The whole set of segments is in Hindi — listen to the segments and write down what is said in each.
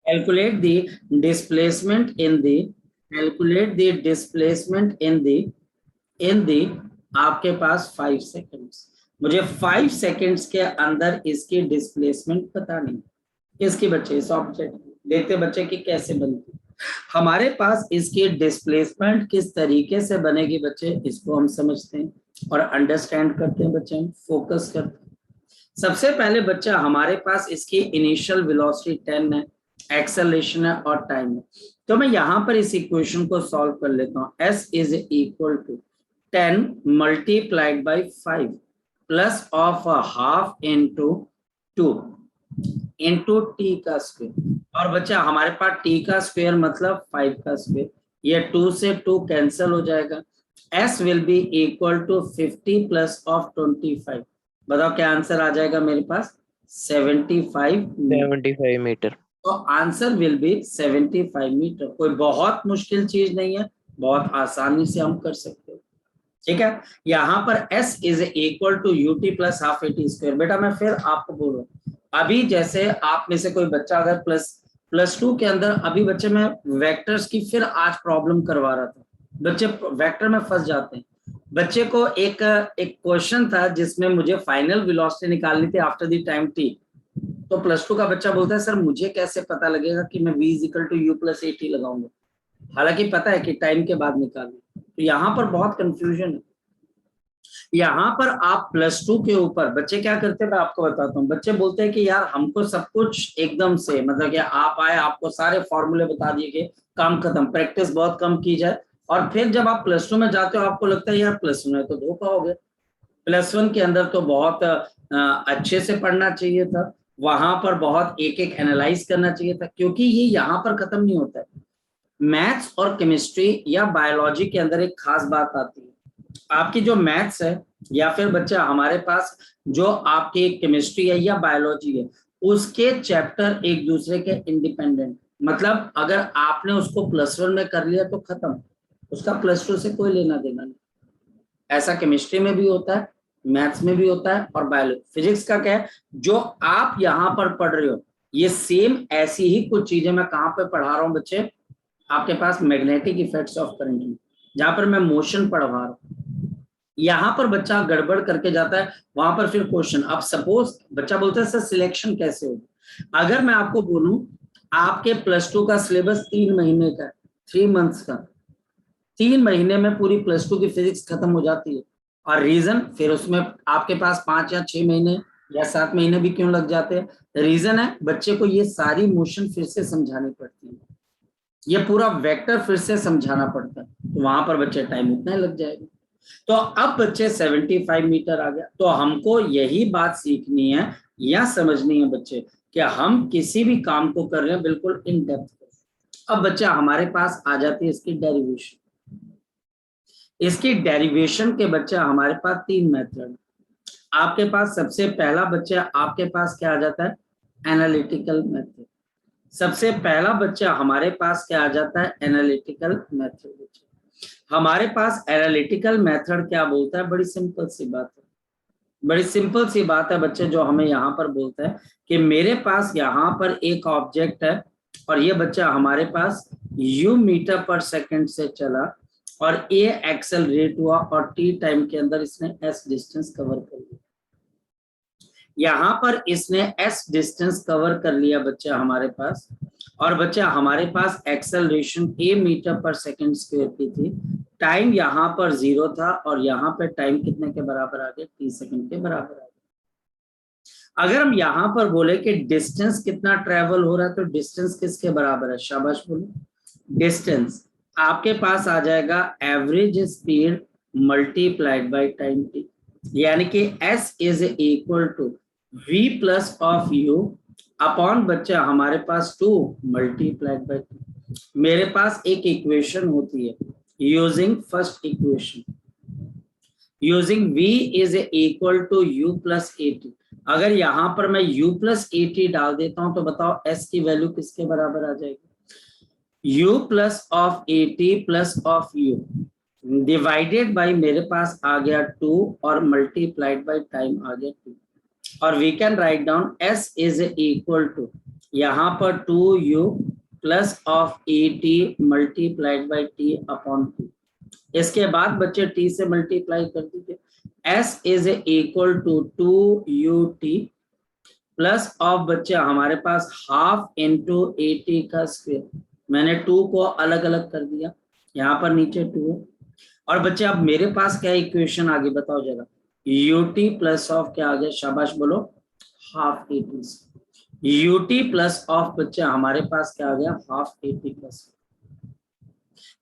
Calculate the displacement in the calculate the displacement in the आपके पास 5 सेकंड्स। मुझे 5 सेकंड्स के अंदर इसकी डिस्प्लेसमेंट बतानी है। इसकी बच्चे इस ऑब्जेक्ट देखते बच्चे की कैसे बनती, हमारे पास इसकी डिस्प्लेसमेंट किस तरीके से बनेगी बच्चे, इसको हम समझते हैं और अंडरस्टैंड करते हैं बच्चे, हम फोकस करते हैं। सबसे पहले बच्चा हमारे पास इसकी इनिशियल वेलोसिटी 10 है, एक्सेलरेशन है और टाइम है। तो मैं यहां पर इस इक्वेशन को सॉल्व कर लेता हूं। s is equal to 10 multiplied by 5 plus of half into 2 into t का स्क्वायर। और बच्चा हमारे पास टी का स्क्वायर मतलब 5 का स्क्वायर, ये 2 से 2 कैंसिल हो जाएगा। s will be equal to 50 plus of 25। बताओ क्या आंसर आ जाएगा मेरे पास, 75 मीटर। तो आंसर विल बी 75 मीटर। कोई बहुत मुश्किल चीज नहीं है, बहुत आसानी से हम कर सकते हैं। ठीक है, यहाँ पर s is equal to ut plus half a t square. बेटा मैं फिर आपको बोल रहा हूँ, अभी जैसे आप में से कोई बच्चा अगर प्लस 2 के अंदर, अभी बच्चे मैं वेक्टर्स की फिर आज प्रॉब्लम करवा रहा था, बच्चे वेक्टर में फंस जाते हैं। बच्चे को एक क्वेश्चन था जिसमें मुझे फाइनल वेलोसिटी निकालनी थी आफ्टर द टाइम t। तो प्लस 2 का बच्चा बोलता है सर मुझे कैसे पता लगेगा कि मैं v equal to u plus a t लगाऊंगा, हालांकि पता है कि टाइम के बाद निकालना। तो यहाँ पर बहुत कंफ्यूजन है। यहाँ पर आप प्लस 2 के ऊपर बच्चे क्या करते हैं मैं आपको बताता हूँ। बच्चे बोलते हैं कि यार हमको सब कुछ एकदम से, मतलब कि आप आए आपको सारे फॉर्मूले बता दिए गए, काम खत्म, प्रैक्टिस बहुत कम की जाए। और फिर जब आप प्लस 2 में जाते हो आपको लगता है यार प्लस 1 में तो धोखा हो गया, प्लस 1 के अंदर तो बहुत अच्छे से पढ़ना चाहिए था, वहां पर बहुत एक एक एनालाइज करना चाहिए था, क्योंकि ये यहाँ पर खत्म नहीं होता है। मैथ्स और केमिस्ट्री या बायोलॉजी के अंदर एक खास बात आती है, आपकी जो मैथ्स है या फिर बच्चा हमारे पास जो आपकी केमिस्ट्री है या बायोलॉजी है, उसके चैप्टर एक दूसरे के इंडिपेंडेंट। मतलब अगर आपने उसको प्लस 1 में कर लिया तो खत्म, उसका प्लस 2 से कोई लेना देना नहीं। ऐसा केमिस्ट्री में भी होता है, मैथ्स में भी होता है और बायोलॉजी। फिजिक्स का क्या है, जो आप यहाँ पर पढ़ रहे हो ये सेम ऐसी ही कुछ चीजें मैं कहाँ पे पढ़ा रहा हूँ बच्चे, आपके पास मैग्नेटिक इफेक्ट्स ऑफ करंट, जहां पर मैं मोशन पढ़वा रहा हूँ। यहाँ पर बच्चा गड़बड़ करके जाता है, वहां पर फिर क्वेश्चन। अब सपोज बच्चा बोलता है सर सिलेक्शन कैसे होगा, अगर मैं आपको बोलूं आपके प्लस 2 का सिलेबस 3 महीने का है, 3 मंथ्स का, 3 महीने में पूरी प्लस 2 की फिजिक्स खत्म हो जाती है। और रीजन फिर उसमें आपके पास 5 या 6 महीने या 7 महीने भी क्यों लग जाते हैं, रीजन है बच्चे को ये सारी मोशन फिर से समझानी पड़ती है, ये पूरा वेक्टर फिर से समझाना पड़ता है, तो वहां पर बच्चे टाइम उतना ही लग जाएगा। तो अब बच्चे 75 मीटर आ गया, तो हमको यही बात सीखनी है या समझनी है बच्चे कि हम किसी भी काम को कर रहे हैं बिल्कुल इन डेप्थ। अब बच्चा हमारे पास आ जाती है इसकी डेरिवेशन। इसकी डेरिवेशन के बच्चा हमारे पास 3 मेथड। आपके पास सबसे पहला बच्चा आपके पास क्या आ जाता है, एनालिटिकल मेथड। सबसे पहला बच्चा हमारे पास क्या आ जाता है, एनालिटिकल मेथड। हमारे पास एनालिटिकल मेथड क्या बोलता है, बड़ी सिंपल सी बात है, बड़ी सिंपल सी बात है बच्चे, जो हमें यहाँ पर बोलता है कि मेरे पास यहाँ पर एक ऑब्जेक्ट है और ये बच्चा हमारे पास u मीटर पर सेकंड से चला और a एक्सेलरेट हुआ और t टाइम के अंदर इसने s डिस्टेंस कवर कर लिया। यहाँ पर इसने s डिस्टेंस कवर कर लिया बच्चा हमारे पास, और बच्चा हमारे पास acceleration a metre per second square की थी, टाइम यहाँ पर 0 था और यहाँ पे टाइम कितने के बराबर आ गया, t सेकंड के बराबर आ गया। अगर हम यहाँ पर बोले कि डिस्टेंस कितना ट्रेवल हो रहा है, तो डिस्टेंस किसके बराबर है, शाबाश बोलो, डिस्टेंस आपके पास आ जाएगा average speed multiplied by time t, यानी कि s is equal to v plus of u upon बच्चा हमारे पास 2 मल्टीप्लाइड बाय 2। मेरे पास एक इक्वेशन होती है using first equation, using v is equal to u plus a t. अगर यहाँ पर मैं u प्लस एटी डाल देता हूं तो बताओ s की वैल्यू किसके बराबर आ जाएगी, u plus of eighty plus of u divided by मेरे पास आ गया 2 और मल्टीप्लाइड बाई टाइम आ गया 2। और we can write down s is equal to यहाँ पर 2u plus of a t multiplied by t upon two. इसके बाद बच्चे t से मल्टीप्लाई कर दीजिए। s is equal to 2ut plus of बच्चे हमारे पास हाफ इंटू ए टी का स्क्वायर। मैंने 2 को अलग अलग कर दिया, यहाँ पर नीचे 2 है। और बच्चे अब मेरे पास क्या इक्वेशन आगे बताओ जरा, ut प्लस ऑफ क्या आ गया, शाबाश बोलो, half a T. ut plus of बच्चे हमारे पास क्या आ गया, हाफ ए टी प्लस।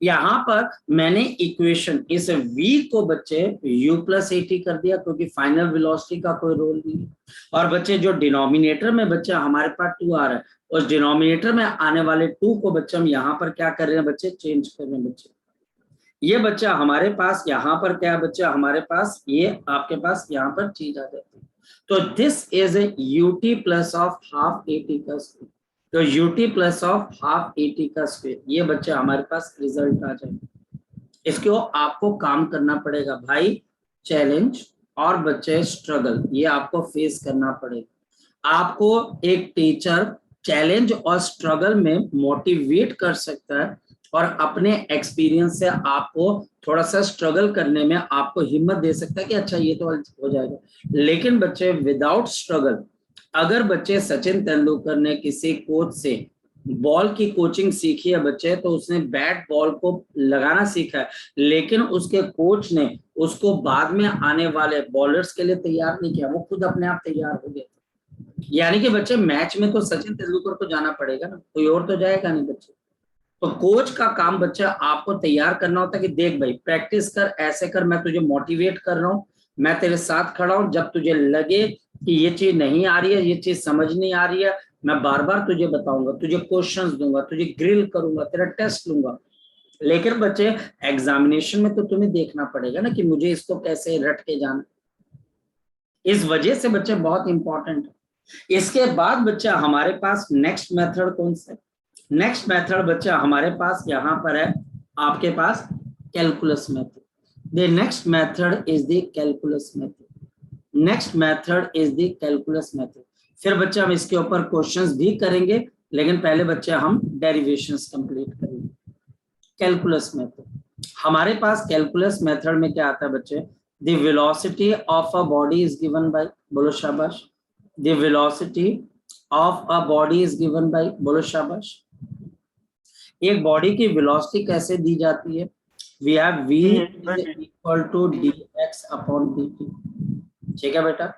यहाँ पर मैंने इक्वेशन इस v को बच्चे u प्लस ए टी कर दिया, क्योंकि फाइनल वेलोसिटी का कोई रोल नहीं है। और बच्चे जो डिनोमिनेटर में बच्चे हमारे पास 2 आ रहा है, उस डिनोमिनेटर में आने वाले 2 को बच्चे हम यहाँ पर क्या कर रहे हैं बच्चे, चेंज कर रहे हैं बच्चे। ये बच्चा हमारे पास यहाँ पर क्या है बच्चा, हमारे पास ये आपके पास यहाँ पर चीज आ जाती है। तो this is ut plus of half a t का स्क्वायर। तो ut plus of half a t का स्क्वायर, ये बच्चा हमारे पास रिजल्ट आ जाएगा। इसको आपको काम करना पड़ेगा भाई, चैलेंज और बच्चे स्ट्रगल, ये आपको फेस करना पड़ेगा। आपको एक टीचर चैलेंज और स्ट्रगल में मोटिवेट कर सकता है और अपने एक्सपीरियंस से आपको थोड़ा सा स्ट्रगल करने में आपको हिम्मत दे सकता है कि अच्छा ये तो हो जाएगा। लेकिन बच्चे विदाउट स्ट्रगल, अगर बच्चे सचिन तेंदुलकर ने किसी कोच से बॉल की कोचिंग सीखी है बच्चे, तो उसने बैट बॉल को लगाना सीखा है, लेकिन उसके कोच ने उसको बाद में आने वाले बॉलर्स के लिए तैयार नहीं किया, वो खुद अपने आप तैयार हो गए। यानी कि बच्चे मैच में तो सचिन तेंदुलकर को जाना पड़ेगा ना, कोई और तो जाएगा नहीं बच्चे। तो कोच का काम बच्चा आपको तैयार करना होता है कि देख भाई प्रैक्टिस कर, ऐसे कर, मैं तुझे मोटिवेट कर रहा हूँ, मैं तेरे साथ खड़ा हूँ। जब तुझे लगे कि ये चीज नहीं आ रही है, ये चीज समझ नहीं आ रही है, मैं बार बार तुझे बताऊंगा, तुझे क्वेश्चंस दूंगा, तुझे ग्रिल करूंगा, तेरा टेस्ट लूंगा। लेकिन बच्चे एग्जामिनेशन में तो तुम्हें देखना पड़ेगा ना कि मुझे इसको कैसे रट के जाना। इस वजह से बच्चे बहुत इंपॉर्टेंट है। इसके बाद बच्चा हमारे पास नेक्स्ट मेथड कौन सा है, नेक्स्ट मेथड बच्चा हमारे पास यहाँ पर है आपके पास calculus method. The next method is the calculus method. Next method is the calculus method. फिर बच्चा हम इसके ऊपर क्वेश्चंस भी करेंगे, लेकिन पहले बच्चे हम डेरिवेशंस कंप्लीट करेंगे। कैलकुलस मेथड, हमारे पास कैलकुलस मेथड में क्या आता है बच्चे, the velocity of a body is given bye, बोलो शाबाश, the velocity of a body is given bye, बोलो शाबाश। एक बॉडी की वेलोसिटी कैसे दी जाती है, we have v equal to dx upon dt, ठीक है बेटा।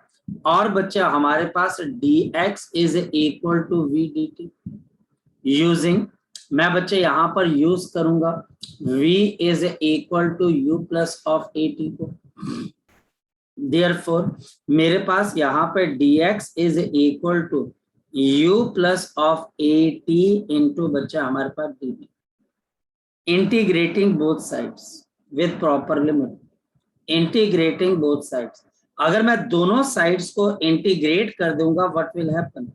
और बच्चा हमारे पास dx is equal to v dt। Using, मैं बच्चे यहाँ पर यूज करूंगा v is equal to u plus of a t को। देयरफॉर मेरे पास यहाँ पे dx is equal to u plus of a t into बच्चा हमारे पास dt। Integrating both sides with proper limit, integrating both sides. अगर मैं दोनों साइड्स को इंटीग्रेट कर दूंगा, व्हाट विल हैपन,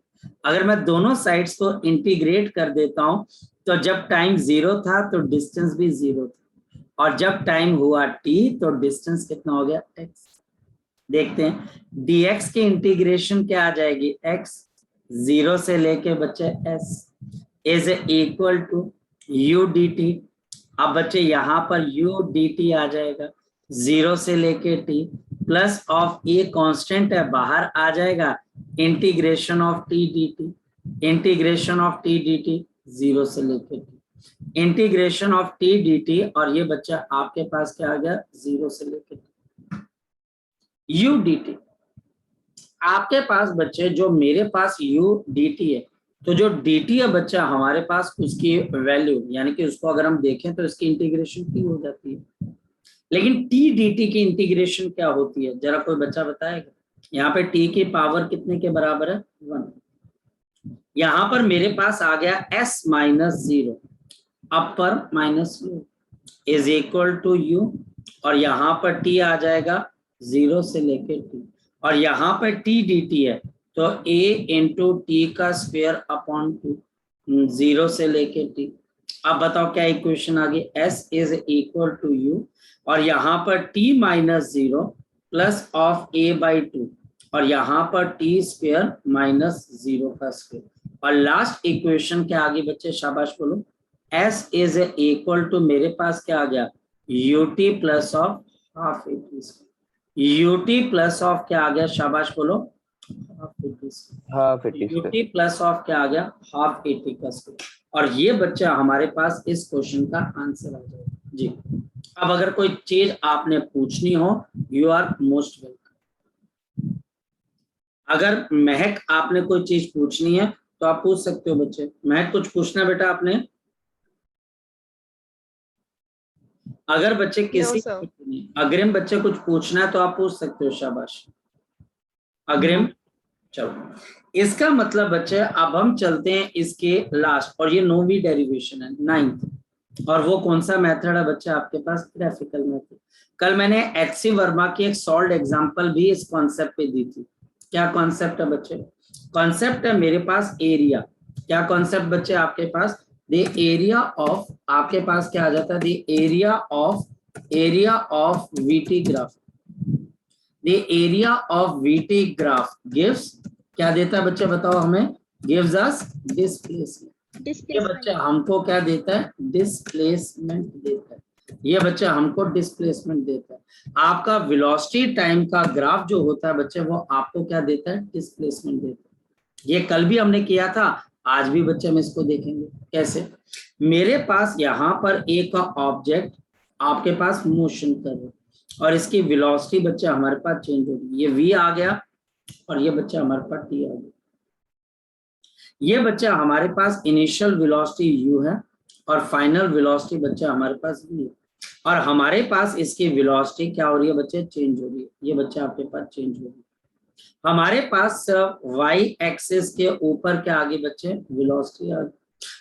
अगर मैं दोनों साइड्स को इंटीग्रेट कर देता हूं, तो जब टाइम 0 था तो डिस्टेंस भी 0 था, और जब टाइम हुआ t तो डिस्टेंस कितना हो गया, x। देखते हैं dx की इंटीग्रेशन क्या आ जाएगी, x 0 से लेके बच्चे s is equal to u dt। अब बच्चे यहाँ पर u dt आ जाएगा 0 से लेके t, plus of a constant है बाहर आ जाएगा, integration of t dt, integration of t dt 0 से लेके t, integration of t dt, और ये बच्चा आपके पास क्या आ गया, 0 से लेके t, u dt। आपके पास बच्चे जो मेरे पास u dt है, तो जो dt है बच्चा हमारे पास उसकी वैल्यू, यानी कि उसको अगर हम देखें तो इसकी इंटीग्रेशन t हो जाती है। लेकिन t dt की इंटीग्रेशन क्या होती है, जरा कोई बच्चा बताएगा। यहाँ पे t की पावर कितने के बराबर है, 1। यहाँ पर मेरे पास आ गया s minus 0 upper minus u is equal to u, और यहाँ पर t आ जाएगा 0 से लेके t, और यहाँ पर t dt है तो a इंटू टी का स्क्वायर अपॉन 2 0 से लेके t। अब बताओ क्या इक्वेशन आ गई, s is equal to u, और यहाँ पर t minus 0 plus of a by 2, और यहाँ पर t स्क्वायर माइनस 0 का स्क्वायर, और लास्ट इक्वेशन के आगे बच्चे शाबाश बोलो, s इज इक्वल टू मेरे पास क्या आ गया, ut plus of half a t square. ut plus of क्या आ गया, शाबाश बोलो, half a t square. ut plus of क्या आ गया, हाफ एटी का स्क्वायर। और ये बच्चा हमारे पास इस क्वेश्चन का आंसर आ जाएगा जी। अब अगर कोई चीज आपने पूछनी हो, यू आर मोस्ट वेलकम। अगर महक आपने कोई चीज पूछनी है तो आप पूछ सकते हो बच्चे। महक कुछ पूछना है बेटा आपने? अगर बच्चे किसी अग्रिम बच्चे कुछ पूछना है तो आप पूछ सकते हो, शाबाश अग्रिम। चलो, इसका मतलब बच्चे अब हम चलते हैं इसके लास्ट, और ये 9वीं डेरिवेशन है, 9th। और वो कौन सा मेथड है बच्चे आपके पास, ग्राफिकल मेथड। कल मैंने एचसी वर्मा की एक सॉल्व एग्जांपल भी इस कॉन्सेप्ट पे दी थी। क्या कॉन्सेप्ट है बच्चे? कॉन्सेप्ट है मेरे पास एरिया। क्या कॉन्सेप्ट बच्चे आपके पास, द एरिया ऑफ, आपके पास क्या आ जाता है, the area of VT graph. The area of VT graph gives, क्या देता है बच्चे बताओ हमें, गिव्स अस डिस्प्लेसमेंट। ये बच्चा हमको क्या देता है, डिस्प्लेसमेंट देता है। ये बच्चा हमको डिस्प्लेसमेंट देता है। आपका वेलोसिटी टाइम का ग्राफ जो होता है बच्चे, वो आपको क्या देता है, डिस्प्लेसमेंट देता है। ये कल भी हमने किया था, आज भी बच्चे हम इसको देखेंगे कैसे। मेरे पास यहाँ पर एक ऑब्जेक्ट आपके पास मोशन कर रहा है, और इसकी वेलोसिटी बच्चा हमारे पास चेंज हो गई। ये v आ गया और ये बच्चा हमारे पास t आ गया। ये बच्चा हमारे पास इनिशियल वेलोसिटी u है और फाइनल वेलोसिटी बच्चा हमारे पास v है। और हमारे पास इसकी वेलोसिटी क्या हो रही है बच्चे, चेंज हो रही है। ये बच्चा आपके पास चेंज हो रही है। हमारे पास y एक्सिस के ऊपर क्या आगे बच्चे, वेलोसिटी आ गई,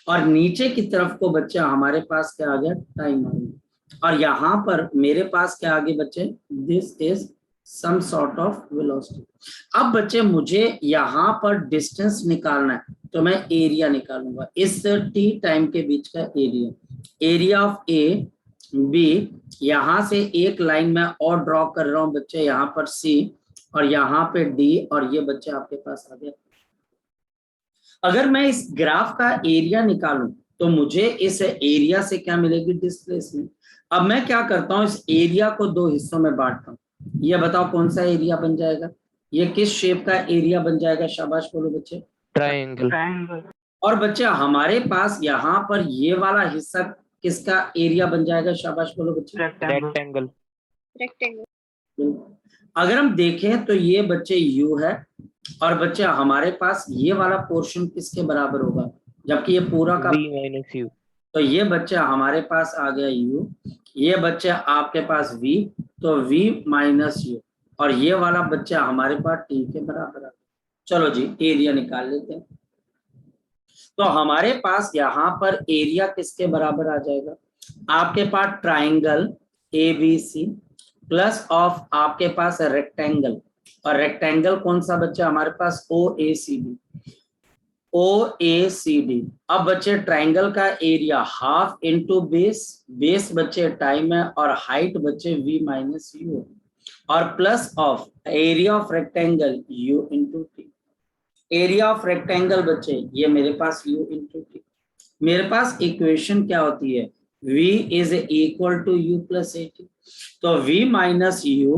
और नीचे की तरफ को बच्चा हमारे पास क्या आ गया, टाइम आ गया। और यहाँ पर मेरे पास क्या आगे बच्चे, this is some sort of velocity. अब बच्चे मुझे यहाँ पर डिस्टेंस निकालना है, तो मैं एरिया निकालूंगा, इस t टाइम के बीच का एरिया ऑफ ए बी। यहाँ से एक लाइन में और ड्रॉ कर रहा हूँ बच्चे, यहाँ पर c और यहाँ पे d, और ये बच्चे आपके पास आ गया। अगर मैं इस ग्राफ का एरिया निकालूं तो मुझे इस एरिया से क्या मिलेगी, डिस्प्लेसमेंट। अब मैं क्या करता हूं, इस एरिया को दो हिस्सों में बांटता हूं। ये बताओ कौन सा एरिया बन जाएगा, ये किस शेप का एरिया बन जाएगा, शाबाश बोलो बच्चे, ट्रायंगल। और बच्चे हमारे पास यहाँ पर ये वाला हिस्सा किसका एरिया बन जाएगा, शाबाश बोलो बच्चे, रेक्टेंगल। अगर हम देखें तो ये बच्चे u है, और बच्चे हमारे पास ये वाला पोर्शन किसके बराबर होगा, जबकि ये पूरा का v माइनस u। तो ये बच्चा हमारे पास आ गया u, ये बच्चा आपके पास v, तो v माइनस u, और ये वाला बच्चा हमारे पास t के बराबर आ गया। चलो जी एरिया निकाल लेते हैं। तो हमारे पास यहाँ पर एरिया किसके बराबर आ जाएगा, आपके पास ट्राइंगल ABC प्लस ऑफ आपके पास रेक्टेंगल, और रेक्टेंगल कौन सा बच्चा हमारे पास, OACD। अब बच्चे ट्राइंगल का एरिया हाफ इंटू बेस बच्चे टाइम है, और हाइट बच्चे v माइनस u, और plus of area of rectangle u into T. Area of rectangle बच्चे ये मेरे पास u इंटू टी। मेरे पास इक्वेशन क्या होती है, v is equal to u plus a t. तो v माइनस u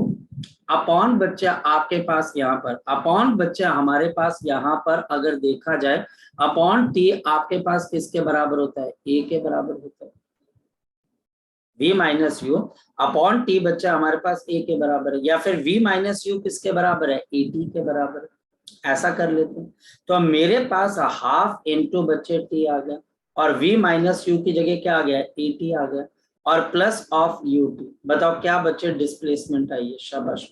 अपॉन बच्चा आपके पास यहाँ पर, अपॉन बच्चा हमारे पास यहाँ पर अगर देखा जाए, अपॉन t आपके पास किसके बराबर होता है, a के बराबर होता है। v minus you upon t बच्चा हमारे पास a के बराबर है, या फिर v माइनस यू किसके बराबर है, at के बराबर है। ऐसा कर लेते हैं, तो मेरे पास हाफ इंटू बच्चे t आ गया, और v माइनस यू की जगह क्या आ गया, at आ गया, और प्लस ऑफ ut। बताओ क्या बच्चे डिस्प्लेसमेंट आई है, शाबाश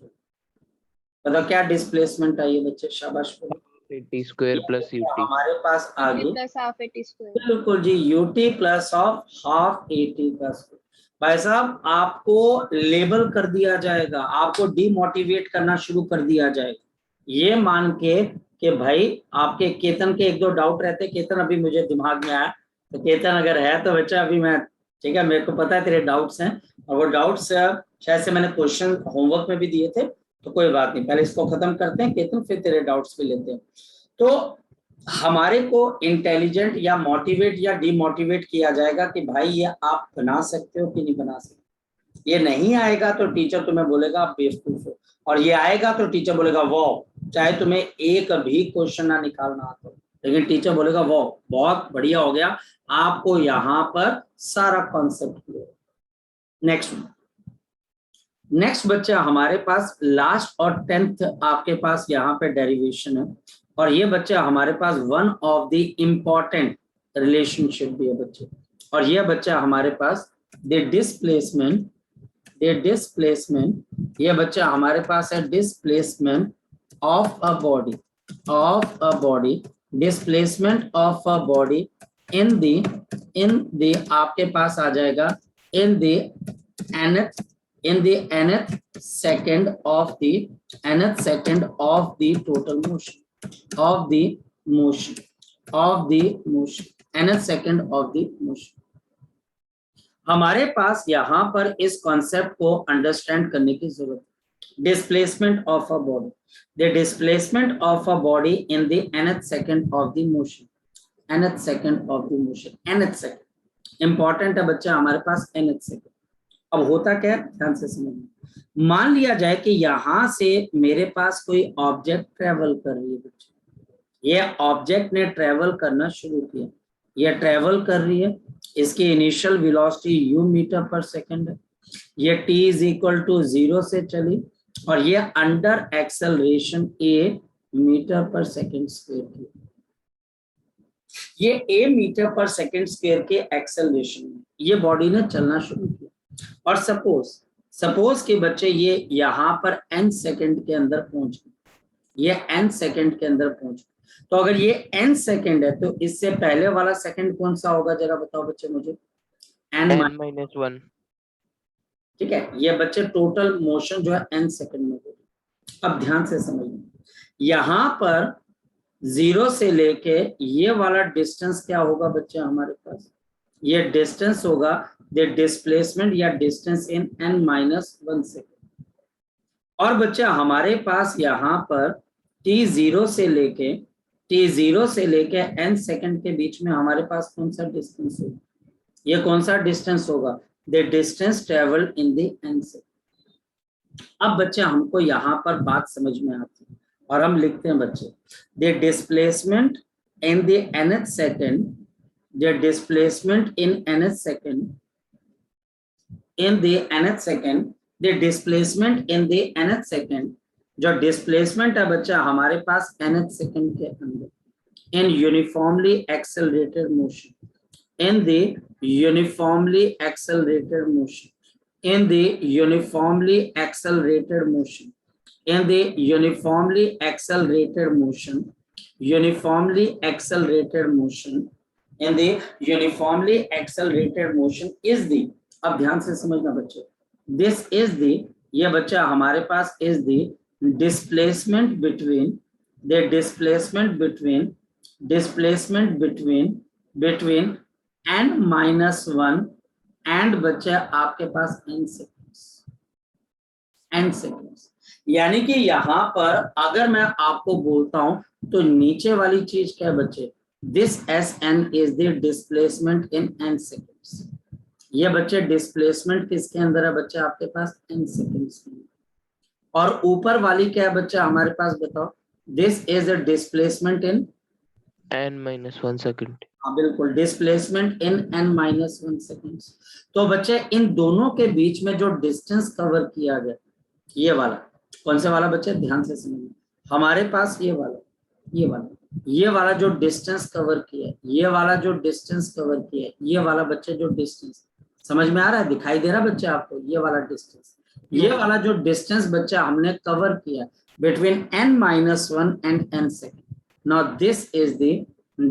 बताओ क्या डिस्प्लेसमेंट आई है बच्चे, शाबाश टी स्क्वायर प्लस ut। हमारे पास आ गई बिल्कुल जी ut plus of half at का स्क्वायर। भाई साहब आपको लेबल कर दिया जाएगा, आपको डीमोटिवेट करना शुरू कर दिया जाएगा, ये मान के कि भाई आपके केतन के एक दो डाउट रहते। केतन अभी मुझे दिमाग में आया, तो केतन अगर है तो बच्चा अभी मैं, ठीक है मेरे को पता है तेरे डाउट्स हैं, और वो डाउट्स शायद से मैंने क्वेश्चन होमवर्क में भी दिए थे, तो कोई बात नहीं, पहले इसको खत्म करते हैं केतन, फिर तेरे डाउट्स भी लेते हैं। तो हमारे को इंटेलिजेंट या मोटिवेट या डिमोटिवेट किया जाएगा कि भाई ये आप बना सकते हो कि नहीं बना सकते। ये नहीं आएगा तो टीचर तुम्हें बोलेगा आप बेवकूफ हो, और ये आएगा तो टीचर बोलेगा वाह, चाहे तुम्हें एक भी क्वेश्चन ना निकालना आता हो, लेकिन टीचर बोलेगा वाह बहुत बढ़िया हो गया, आपको यहाँ पर सारा कॉन्सेप्ट क्लियर। नेक्स्ट बच्चा हमारे पास लास्ट और 10th आपके पास यहाँ पे डेरिवेशन है, और ये बच्चा हमारे पास one of the important relationship भी है बच्चे, और ये बच्चा हमारे पास द डिस्प्लेसमेंट, ये बच्चा हमारे पास है displacement of a body, displacement of a body in the आपके पास आ जाएगा in the nth second of the total motion nth second of the motion। हमारे पास यहाँ पर इस कॉन्सेप्ट को अंडरस्टैंड करने की जरूरत है। Displacement of a body, the displacement of a body in the nth second of the motion, nth second of the motion, nth second important है बच्चा हमारे पास nth second। अब होता क्या है, ध्यान से समझना। मान लिया जाए कि यहां से मेरे पास कोई ऑब्जेक्ट ट्रेवल कर रही है बच्चे, ये ऑब्जेक्ट ने ट्रेवल करना शुरू किया, ये ट्रेवल कर रही है, इसकी initial velocity u metre per second है, ये t इज इक्वल टू 0 से चली, और ये under acceleration a metre per second square की, ये a metre per second square के एक्सेलरेशन में ये बॉडी ने चलना शुरू किया। और सपोज के बच्चे ये यहाँ पर n सेकंड के अंदर पहुंच गए, ये n सेकंड के अंदर पहुंच गए, तो अगर ये n सेकंड है तो इससे पहले वाला सेकंड कौन सा होगा, जरा बताओ बच्चे मुझे। n-1। ठीक है, ये बच्चे टोटल मोशन जो है n सेकंड में होगी। अब ध्यान से समझिए, यहाँ पर 0 से लेके ये वाला डिस्टेंस क्या होगा बच्चे हमारे पास, ये डिस्टेंस होगा द डिस्प्लेसमेंट या डिस्टेंस इन n-1 सेकेंड। और बच्चा हमारे पास यहाँ पर t0 से लेके n सेकेंड के बीच में हमारे पास कौन सा डिस्टेंस होगा, ये कौन सा डिस्टेंस होगा, the distance travelled in the n second. अब बच्चे हमको यहाँ पर बात समझ में आती है और हम लिखते हैं बच्चे, the displacement in the nth second, the displacement in nth second, the displacement in the nth second, जो डिस्प्लेसमेंट है बच्चा हमारे पास nth सेकंड के अंदर in uniformly accelerated motion, in the uniformly accelerated motion, in the uniformly accelerated motion, in the uniformly accelerated motion, uniformly accelerated motion, in the uniformly accelerated motion is the, अब ध्यान से समझना बच्चे, this is the, ये बच्चा हमारे पास is the displacement between, the displacement between n-1 and बच्चा आपके पास n seconds। यानी कि यहाँ पर अगर मैं आपको बोलता हूं तो नीचे वाली चीज क्या है बच्चे, this Sn is the displacement in n seconds। ये बच्चे डिस्प्लेसमेंट किसके अंदर है बच्चे आपके पास n seconds में, और ऊपर वाली क्या है बच्चा हमारे पास बताओ, this is a displacement in n-1 second. हाँ बिल्कुल, डिस्प्लेसमेंट इन n-1 seconds। तो बच्चे इन दोनों के बीच में जो डिस्टेंस कवर किया गया, ये वाला कौन सा वाला बच्चे, ध्यान से समझिए, हमारे पास ये वाला जो डिस्टेंस कवर किया, ये वाला जो डिस्टेंस कवर किया, ये वाला बच्चे जो डिस्टेंस समझ में आ रहा है, दिखाई दे रहा है बच्चे आपको, ये वाला डिस्टेंस, ये वाला जो डिस्टेंस बच्चा हमने कवर किया between n-1 and n second, now this is the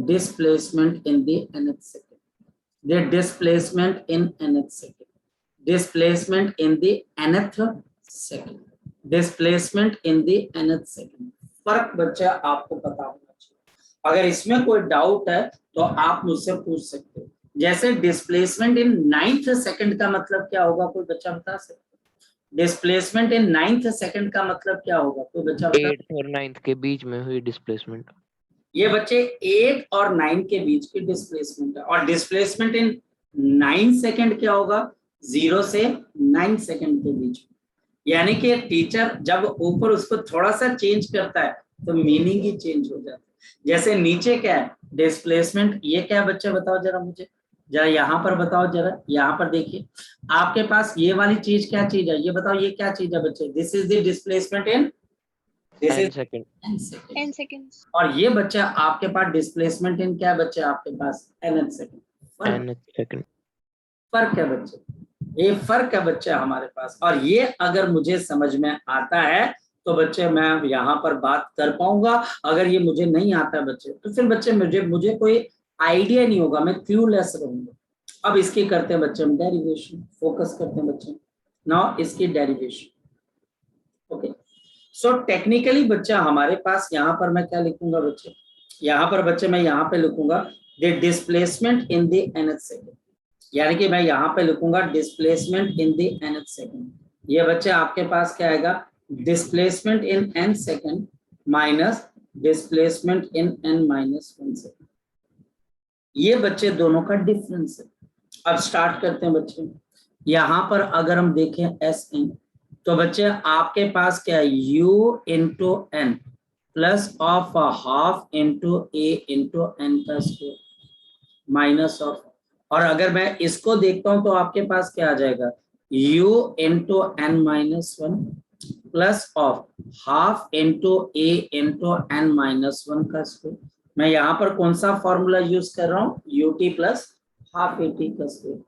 displacement in the nth second, the displacement in nth second, displacement in the nth second, displacement in the nth second. फर्क बच्चा आपको पता होना चाहिए, अगर इसमें कोई डाउट है तो आप मुझसे पूछ सकते हो। जैसे डिस्प्लेसमेंट इन 9th सेकंड का मतलब क्या होगा, कोई बच्चा बता सकते हो, डिस्प्लेसमेंट इन 9th सेकंड का मतलब क्या होगा, कोई बच्चा बता, 8th और 9th के बीच में हुई डिस्प्लेसमेंट। ये बच्चे 8 और 9 के बीच की डिस्प्लेसमेंट है, और डिस्प्लेसमेंट इन 9 सेकंड क्या होगा, 0 से 9 सेकंड के बीच। यानी कि टीचर जब ऊपर उसको थोड़ा सा चेंज करता है तो मीनिंग ही चेंज हो जाता है। जैसे नीचे क्या है डिस्प्लेसमेंट, ये क्या है बच्चे बताओ जरा मुझे, जरा यहाँ पर बताओ, जरा यहाँ पर देखिए आपके पास ये वाली चीज क्या चीज है, ये बताओ ये क्या चीज है बच्चे, this is the displacement in, this is n second. n seconds. और ये बच्चा आपके पास डिस्प्लेसमेंट इन क्या है बच्चे आपके पास nth सेकंड। Nth second. फर्क है बच्चे, ये फर्क है बच्चे हमारे पास, और ये अगर मुझे समझ में आता है तो बच्चे मैं यहाँ पर बात कर पाऊंगा। अगर ये मुझे नहीं आता है बच्चे तो फिर बच्चे मुझे कोई आइडिया नहीं होगा, मैं क्लूलेस रहूंगा। अब इसकी करते हैं बच्चे हम डेरिवेशन, फोकस करते हैं बच्चे नाउ इसकी डेरिवेशन। ओके, सो टेक्निकली बच्चा हमारे पास यहाँ पर मैं क्या लिखूंगा बच्चे, यहाँ पर बच्चे मैं यहाँ पे लिखूंगा the displacement in the nth second, यानी कि मैं यहाँ पे लिखूंगा displacement in the nth second. ये बच्चे आपके पास क्या आएगा, displacement in n second minus displacement in n minus 1 second. ये बच्चे दोनों का डिफरेंस है। अब स्टार्ट करते हैं बच्चे, यहाँ पर अगर हम देखें एस एन तो बच्चे आपके पास क्या है u into n plus of half into a into n का स्क्वायर माइनस ऑफ, और अगर मैं इसको देखता हूं तो आपके पास क्या आ जाएगा u into n minus 1 plus of half into a into n minus 1 का स्क्वायर। मैं यहाँ पर कौन सा फॉर्मूला यूज कर रहा हूँ, ut plus half a t का स्क्वायर।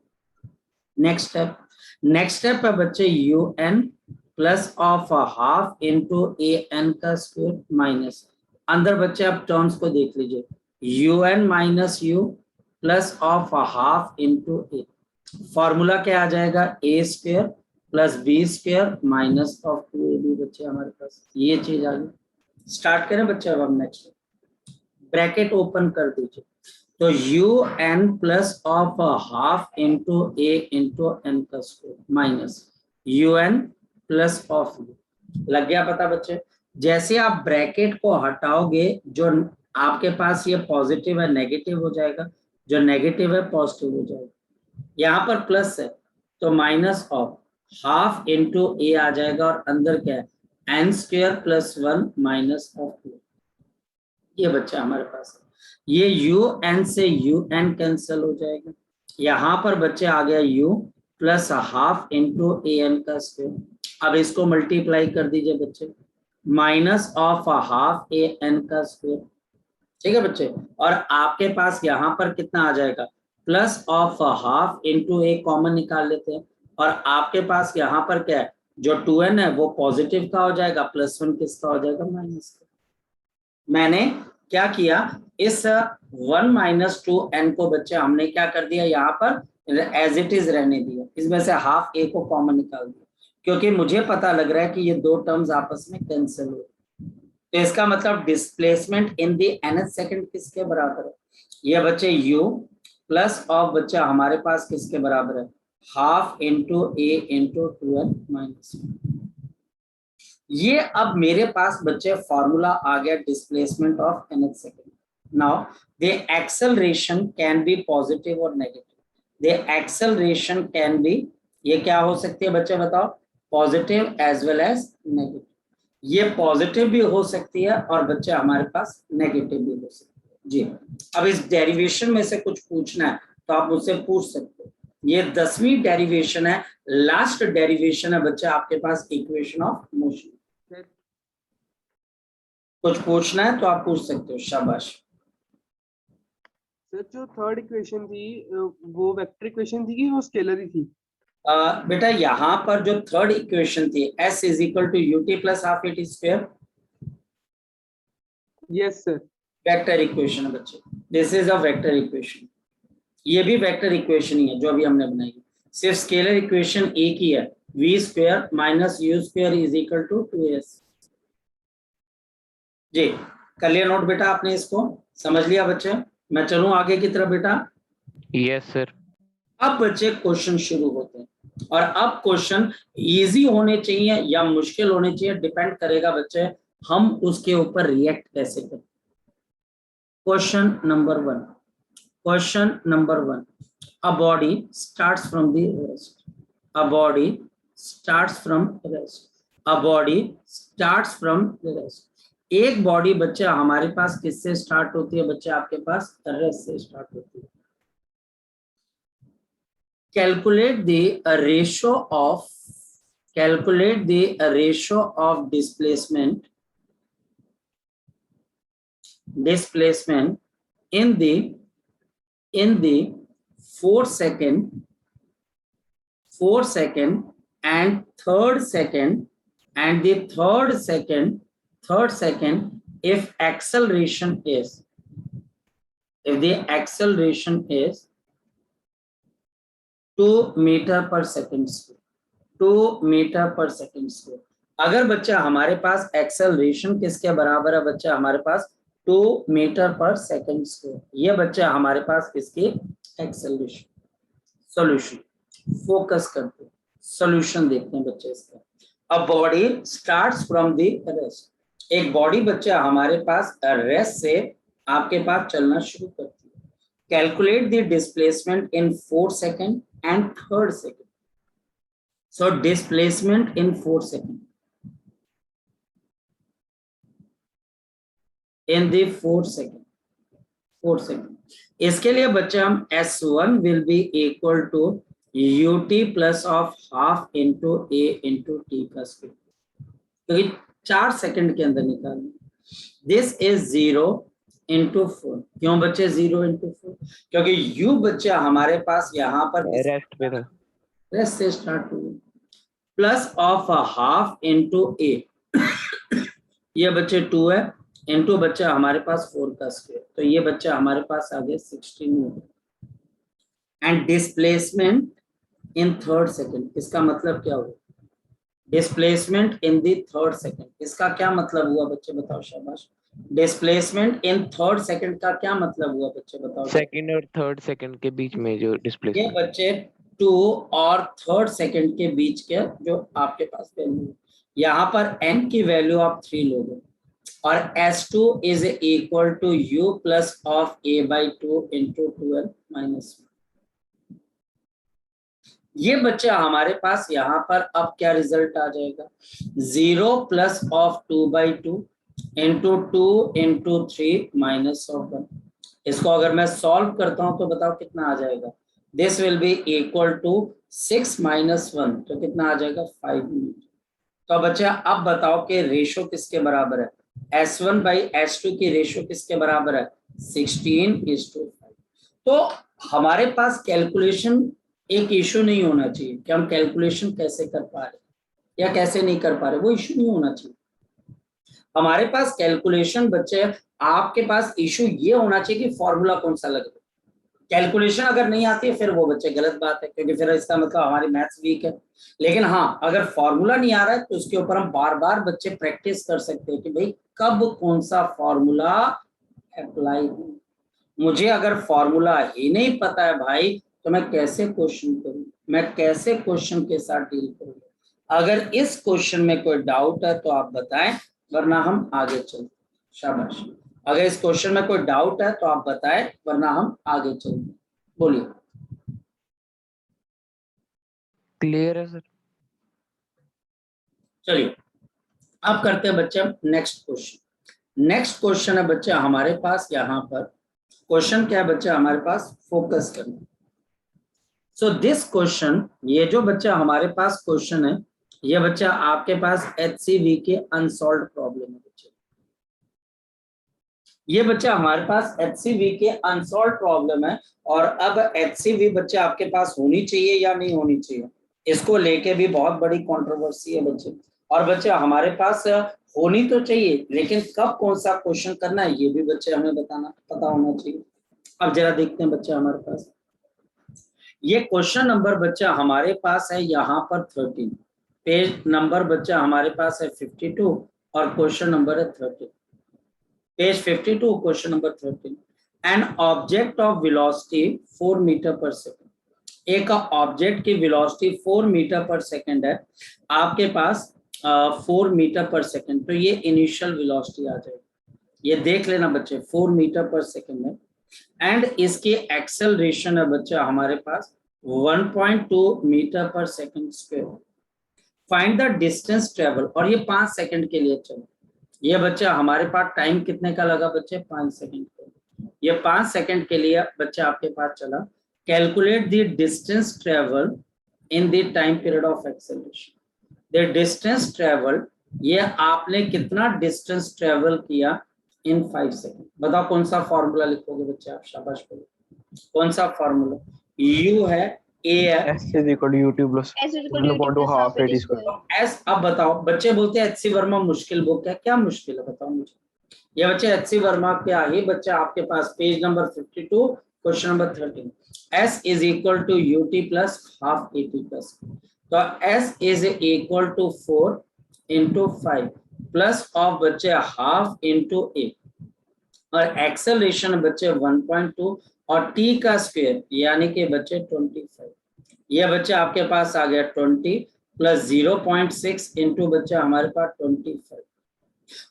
नेक्स्ट स्टेप है बच्चे un plus of half into a n का स्क्वायर माइनस, अंदर बच्चे आप टर्म्स को देख लीजिए un minus u plus of half into a, formula क्या आ जाएगा a square plus b square minus of 2ab बच्चे हमारे पास ये चीज आ गई। स्टार्ट करें बच्चे, अब हम नेक्स्ट ब्रैकेट ओपन कर दीजिए, तो un plus of half into a into n का square minus un plus of, लग गया पता बच्चे। जैसे आप ब्रैकेट को हटाओगे जो आपके पास ये पॉजिटिव है नेगेटिव हो जाएगा, जो नेगेटिव है पॉजिटिव हो जाएगा। यहाँ पर प्लस है तो minus of half into a आ जाएगा, और अंदर क्या है n square plus 1 minus of 2, ये बच्चा हमारे पास है। ये यू एन से यू एन कैंसिल हो जाएगा, यहाँ पर बच्चे आ गया u plus half into a n का स्क्वायर। अब इसको मल्टीप्लाई कर दीजिए बच्चे, minus of half a n का स्क्वायर, ठीक है बच्चे। और आपके पास यहाँ पर कितना आ जाएगा plus of half into A common निकाल लेते हैं, और आपके पास यहाँ पर क्या है जो 2n है वो पॉजिटिव का हो जाएगा, प्लस 1 किसका हो जाएगा माइनस का। मैंने क्या किया इस 1 माइनस 2n को बच्चे हमने क्या कर दिया यहाँ पर एज इट इज रहने दिया, इसमें से हाफ ए को कॉमन निकाल दिया, क्योंकि मुझे पता लग रहा है कि ये दो टर्म्स आपस में कैंसिल हो। तो इसका मतलब displacement in the nth second किसके बराबर है, ये बच्चे u प्लस ऑफ बच्चा हमारे पास किसके बराबर है half into a into 2n minus. ये अब मेरे पास बच्चे फॉर्मूला आ गया displacement of nth second. Now the acceleration can be positive और negative, the acceleration can be, ये क्या हो सकती है बच्चे बताओ, positive as well as negative. ये पॉजिटिव भी हो सकती है और बच्चे हमारे पास नेगेटिव भी हो सकती है जी। अब इस डेरिवेशन में से कुछ पूछना है तो आप मुझसे पूछ सकते हो, ये 10वीं डेरिवेशन है, लास्ट डेरिवेशन है बच्चे आपके पास इक्वेशन ऑफ मोशन। कुछ पूछना है तो आप पूछ सकते हो, शाबाश। सर जो थर्ड इक्वेशन थी वो वेक्टर इक्वेशन थी कि वो स्केलर ही थी? बेटा यहाँ पर जो थर्ड इक्वेशन थी s is equal to u t plus half a t square, yes sir, vector equation है बच्चे, this is a vector equation. ये भी वेक्टर इक्वेशन ही है जो अभी हमने बनाई, सिर्फ स्केलर इक्वेशन एक ही है, v square minus u square is equal to 2s। जी कर लिया नोट बेटा आपने, इसको समझ लिया बच्चे, मैं चलूं आगे की तरफ बेटा। Yes sir. अब बच्चे क्वेश्चन शुरू होते हैं, और अब क्वेश्चन इजी होने चाहिए या मुश्किल होने चाहिए, डिपेंड करेगा बच्चे हम उसके ऊपर रिएक्ट कैसे करें। Question number one, question number one, a body starts from the rest, a body starts from rest, a body starts from the rest. एक बॉडी बच्चा हमारे पास किससे स्टार्ट होती है? बच्चा आपके पास रेस्ट से स्टार्ट होती है. Calculate the ratio of, calculate the ratio of displacement in the 4 second and third second and the third second if acceleration is, if the acceleration is 2 meter per second square, 2 meter per second square. अगर बच्चा हमारे पास एक्सेलरेशन किसके बराबर है? बच्चा हमारे पास 2 मीटर पर सेकंड स्क्वायर. ये बच्चा हमारे पास किसकी एक्सेलरेशन. सॉल्यूशन फोकस करते हैं, सॉल्यूशन देखते हैं बच्चे इसका. A body starts from the rest. एक बॉडी बच्चा हमारे पास रेस्ट से आपके पास चलना शुरू करती है. Calculate the displacement in 4 second and third second. So displacement in 4 second. In the 4 second. 4 second. इसके लिए बच्चे हम S1 will be equal to UT plus of half into A into T का स्क्वायर. तो ये 4 सेकंड के अंदर निकालना. This is 0 into 4. क्यों बच्चे 0 into 4? क्योंकि U बच्चा हमारे पास यहाँ पर रेस्ट पे था, रेस्ट से स्टार्ट हुआ. प्लस ऑफ हाफ इंटू ए, ये बच्चे 2 है, इंटू बच्चा हमारे पास 4 का स्क्वायर. तो ये बच्चा हमारे पास आ गया 16. And displacement in third second, इसका मतलब क्या हुआ? Displacement in the third second, इसका क्या मतलब हुआ बच्चे बताओ? शाबाश. डिस्प्लेसमेंट इन थर्ड सेकंड का क्या मतलब हुआ बच्चे बताओ? सेकंड और थर्ड सेकंड के बीच में जो ये डिस्प्लेसमेंट. बच्चे 2 और थर्ड सेकंड के बीच के जो आपके पास वैल्यू, यहाँ पर n की वैल्यू आप 3 लोगे और S2 is equal to U plus of A/2 into 12 minus. ये बच्चा हमारे पास यहाँ पर अब क्या रिजल्ट आ जाएगा? 0 plus of 2/2 into 2 into 3 minus of 1. इसको अगर मैं सॉल्व करता हूं तो बताओ कितना आ जाएगा? This will be equal to 6 minus 1, तो कितना आ जाएगा? 5 मीटर. तो बच्चा अब बताओ कि रेशो किसके बराबर है? S1 बाई S2 की रेशो किसके बराबर है? 16:5. तो हमारे पास कैलकुलेशन एक इशू नहीं होना चाहिए कि हम कैलकुलेशन कैसे कर पा रहे या कैसे नहीं कर पा रहे, वो इशू नहीं होना चाहिए. हमारे पास कैलकुलेशन बच्चे, आपके पास इशू ये होना चाहिए कि फॉर्मूला कौन सा लगे. कैलकुलेशन अगर नहीं आती है फिर वो बच्चे गलत बात है, क्योंकि फिर इसका मतलब हमारी मैथ्स वीक है. लेकिन हाँ, अगर फॉर्मूला नहीं आ रहा है तो उसके ऊपर हम बार बार बच्चे प्रैक्टिस कर सकते हैं कि भाई कब कौन सा फॉर्मूला अप्लाई हो. मुझे अगर फॉर्मूला ही नहीं पता है भाई तो मैं कैसे क्वेश्चन करूं, मैं कैसे क्वेश्चन के साथ डील करूं? अगर इस क्वेश्चन में कोई डाउट है तो आप बताएं, वरना हम आगे चलते. शाबाश. अगर इस क्वेश्चन में कोई डाउट है तो आप बताएं, वरना हम आगे चलते. बोलिए. क्लियर है सर. चलिए अब करते हैं बच्चे नेक्स्ट क्वेश्चन. नेक्स्ट क्वेश्चन है बच्चे हमारे पास यहाँ पर. क्वेश्चन क्या है बच्चे हमारे पास? फोकस करना. सो दिस क्वेश्चन, ये जो बच्चा हमारे पास क्वेश्चन है, ये बच्चा आपके पास HCV के अनसॉल्व प्रॉब्लम है बच्चे. ये बच्चा हमारे पास HCV के अनसॉल्व प्रॉब्लम है. और अब HCV बच्चे आपके पास होनी चाहिए या नहीं होनी चाहिए, इसको लेके भी बहुत बड़ी कंट्रोवर्सी है बच्चे. और बच्चे हमारे पास होनी तो चाहिए, लेकिन कब कौन सा क्वेश्चन करना है ये भी बच्चे हमें बताना पता होना चाहिए. अब जरा देखते हैं बच्चे हमारे पास ये क्वेश्चन नंबर बच्चा हमारे पास है यहाँ पर 13. पेज नंबर बच्चा हमारे पास है 52 और क्वेश्चन नंबर है 13. Page 52 question number 13. An object of velocity 4 metre per second. एक ऑब्जेक्ट की वेलोसिटी 4 मीटर पर सेकंड है आपके पास, 4 मीटर पर सेकंड. तो ये इनिशियल वेलोसिटी आ जाएगी. ये देख लेना बच्चे 4 मीटर पर सेकेंड है, एंड इसकी एक्सेलरेशन है बच्चा हमारे पास 1.2 मीटर पर second square. Find the distance travel, और ये 5 सेकंड के लिए चलो। ये बच्चा हमारे पास टाइम कितने का लगा बच्चे? 5 सेकंड का। ये 5 सेकंड के लिए बच्चा आपके पास चला। Calculate the distance travel in the time period of acceleration. The distance travel, ये आपने कितना डिस्टेंस ट्रेवल किया इन 5 सेकंड। बताओ कौन सा फॉर्मूला लिखोगे बच्चे आप? शाबाश बोलो, कौन सा फॉर्मूला? यू है, ए है, S is equal to UT plus S is equal to upon to half AT square. S. अब बताओ, बच्चे बोलते हैं एचसी वर्मा मुश्किल बुक है, क्या मुश्किल है बताओ मुझे? ये बच्चे एचसी वर्मा क्या है बच्चा आपके पास page number 52 question number 13। S is equal to u t plus half a t plus, तो s is equal to 4 into 5 plus of बच्चे हाफ इंटू ए, और एक्सेलरेशन बच्चे 1.2 और टी का स्क्वायर यानी कि बच्चे 25। ये बच्चे आपके पास आ गया 20 प्लस 0.6 इंटू बच्चा हमारे पास 25,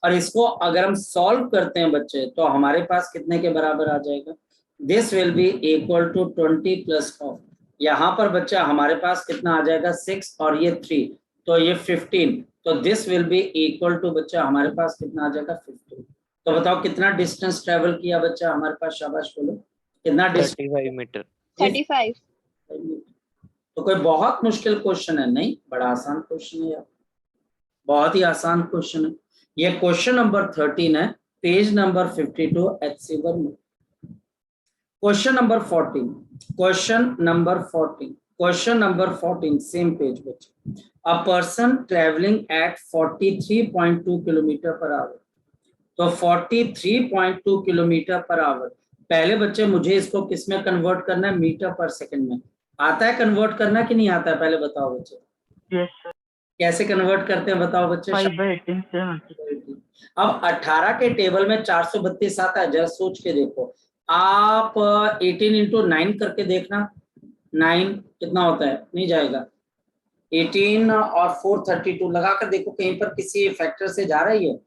और इसको अगर हम सॉल्व करते हैं बच्चे तो हमारे पास कितने के बराबर आ जाएगा? This will be equal to 20 plus of, यहाँ पर बच्चा हमारे पास कितना आ जाएगा? 6 और ये 3, तो ये 15, तो this will be equal to बच्चा हमारे पास कितना आ जाएगा? 15। तो बताओ कितना डिस्टेंस ट्रेवल किया बच्चा हमारे पास? शाबाश बोलो, कितना डिस्टेंस? 35 मीटर। 35। तो कोई बहुत मुश्किल क्वेश्चन है नहीं, बड़ा आसान क्वेश्चन है यार, बहुत ही आसान क्वेश्चन है। ये क्वेश्चन नंबर 13 है, page number 52 HC Verma. Question number 14, question number 14, question number 14 same page बच्चे। A person travelling at 43.2 kilometre per hour, तो 43.2 किलोमीटर पर आवर। पहले बच्चे मुझे इसको किस में कन्वर्ट करना है? मीटर पर सेकंड में। आता है कन्वर्ट करना कि नहीं आता है? पहले बताओ बच्चे। Yes, sir. कैसे कन्वर्ट करते हैं बताओ बच्चे? 5/18 से अब 18 के टेबल में 432 आता है, जरा सोच के देखो आप। 18 इंटू 9 करके देखना, 9 कितना होता है? नहीं जाएगा। 18 और 432 लगा कर देखो, कहीं पर किसी फैक्टर से जा रही है?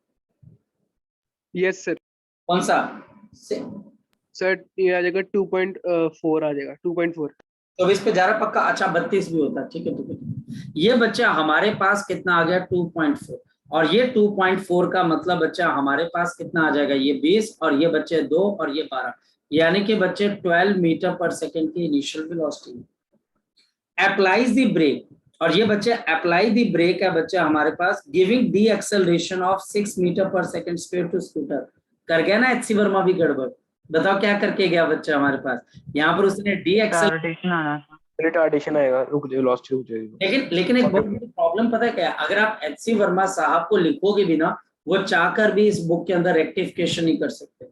Yes sir. कौन सा? सर ये आ जाएगा 2.4 आ जाएगा 2.4। 24 पे जा रहा पक्का? अच्छा 32 भी होता है, ठीक है ठीक है। ये बच्चा हमारे पास कितना आ गया? 2.4, और ये 2.4 का मतलब बच्चा हमारे पास कितना आ जाएगा? ये 20, और ये बच्चे 2 और ये 12, यानी कि बच्चे 12 मीटर पर सेकेंड की initial velocity. Applies the brake, और ये बच्चे अप्लाई द ब्रेक है बच्चे हमारे पास, giving the acceleration of 6 metre पर सेकेंड स्क्वायर टू स्कूटर। कर गया ना एचसी वर्मा भी गड़बड़? बताओ क्या करके गया बच्चा हमारे पास? यहाँ पर उसने डी एक्सेल, retardation आना था। रिटार्डेशन आएगा, रुक जाएगा, वेलोसिटी रुक जाएगी। लेकिन एक बहुत बड़ी प्रॉब्लम पता है क्या है? अगर आप एचसी वर्मा साहब को लिखोगे भी ना, वो चाहकर भी इस बुक के अंदर रेक्टिफिकेशन नहीं कर सकते।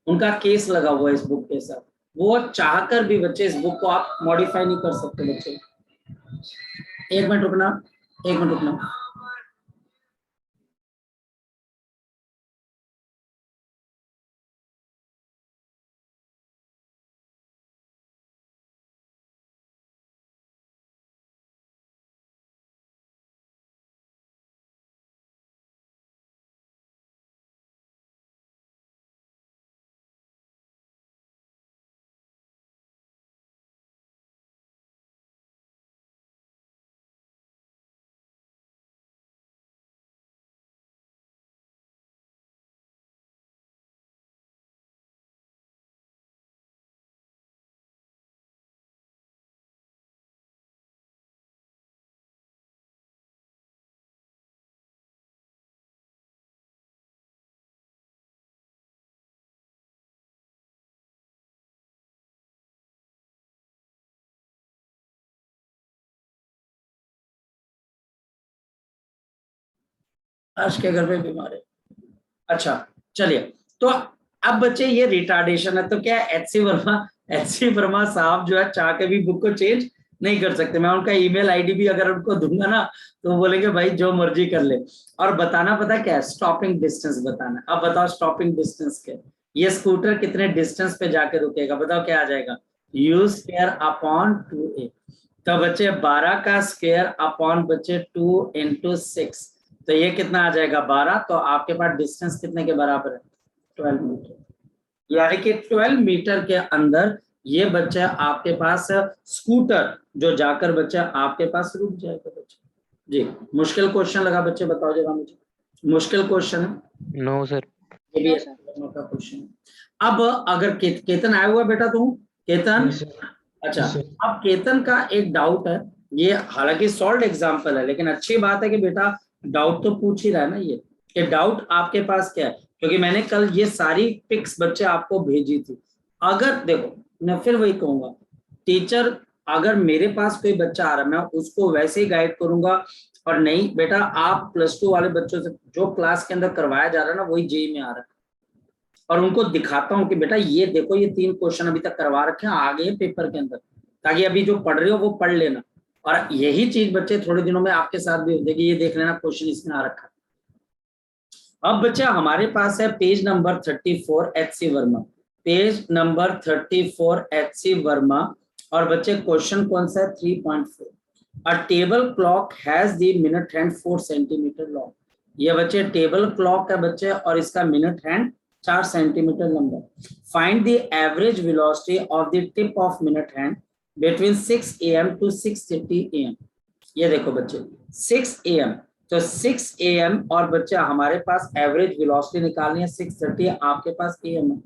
उनका केस लगा हुआ है इस बुक के साथ, वो चाहकर भी बच्चे इस बुक को आप मॉडिफाई नहीं कर सकते बच्चे। एक मिनट रुकना, एक मिनट रुकना। अर्श के घर पे बीमार है। अच्छा चलिए, तो अब बच्चे ये रिटार्डेशन है, तो क्या एचसी वर्मा साहब जो है चाह के भी बुक को चेंज नहीं कर सकते। मैं उनका ईमेल आईडी भी अगर उनको दूंगा ना तो वो बोलेंगे भाई जो मर्जी कर ले। और बताना पता क्या है? स्टॉपिंग डिस्टेंस बताना। अब बताओ स्टॉपिंग डिस्टेंस क्या? ये स्कूटर कितने डिस्टेंस पे जाके रुकेगा? बताओ क्या आ जाएगा? You square upon 2a। तो बच्चे 12 का स्क्वायर अपॉन बच्चे 2 इंटू 6, तो ये कितना आ जाएगा? 12। तो आपके पास डिस्टेंस कितने के बराबर है? 12 मीटर, यानी कि 12 मीटर के अंदर ये बच्चा आपके पास स्कूटर जो जाकर बच्चा आपके पास रुक जाएगा बच्चा। जी, मुश्किल क्वेश्चन लगा बच्चे, बताओ जरा मुझे, मुश्किल क्वेश्चन है? No sir. ये भी का क्वेश्चन है। अब अगर केतन आया हुआ बेटा, तुम केतन? अच्छा, अब केतन का एक डाउट है, ये हालांकि सॉल्व एग्जांपल है, लेकिन अच्छी बात है कि बेटा डाउट तो पूछ ही रहा है ना ये, कि डाउट आपके पास क्या है, क्योंकि मैंने कल ये सारी पिक्स बच्चे आपको भेजी थी। अगर देखो, मैं फिर वही कहूंगा, टीचर अगर मेरे पास कोई बच्चा आ रहा है मैं उसको वैसे ही गाइड करूंगा, और नहीं बेटा आप +2 वाले बच्चों से जो क्लास के अंदर करवाया जा रहा है ना वही जेई में आ रहा है, और उनको दिखाता हूं कि बेटा ये देखो ये 3 क्वेश्चन अभी तक करवा रखे हैं, आ गए पेपर के अंदर, ताकि अभी जो पढ़ रहे हो वो पढ़ लेना। और यही चीज बच्चे थोड़े दिनों में आपके साथ भी हो जाएगी, ये देख लेना क्वेश्चन इसमें आ रखा है। अब बच्चा हमारे पास है page number 34 HC Verma, page number 34 HC Verma, और बच्चे क्वेश्चन कौन सा है? 3.4। अ table clock has the minute hand 4 centimetre long. ये बच्चे टेबल क्लॉक है बच्चे, और इसका मिनट हैंड 4 सेंटीमीटर लंबा। Find the average velocity of the tip of minute hand between 6 AM to 6:30 AM। ये देखो बच्चे 6 AM, तो 6 AM और बच्चा हमारे पास एवरेज वेलोसिटी निकालनी है 6:30, आपके पास AM है।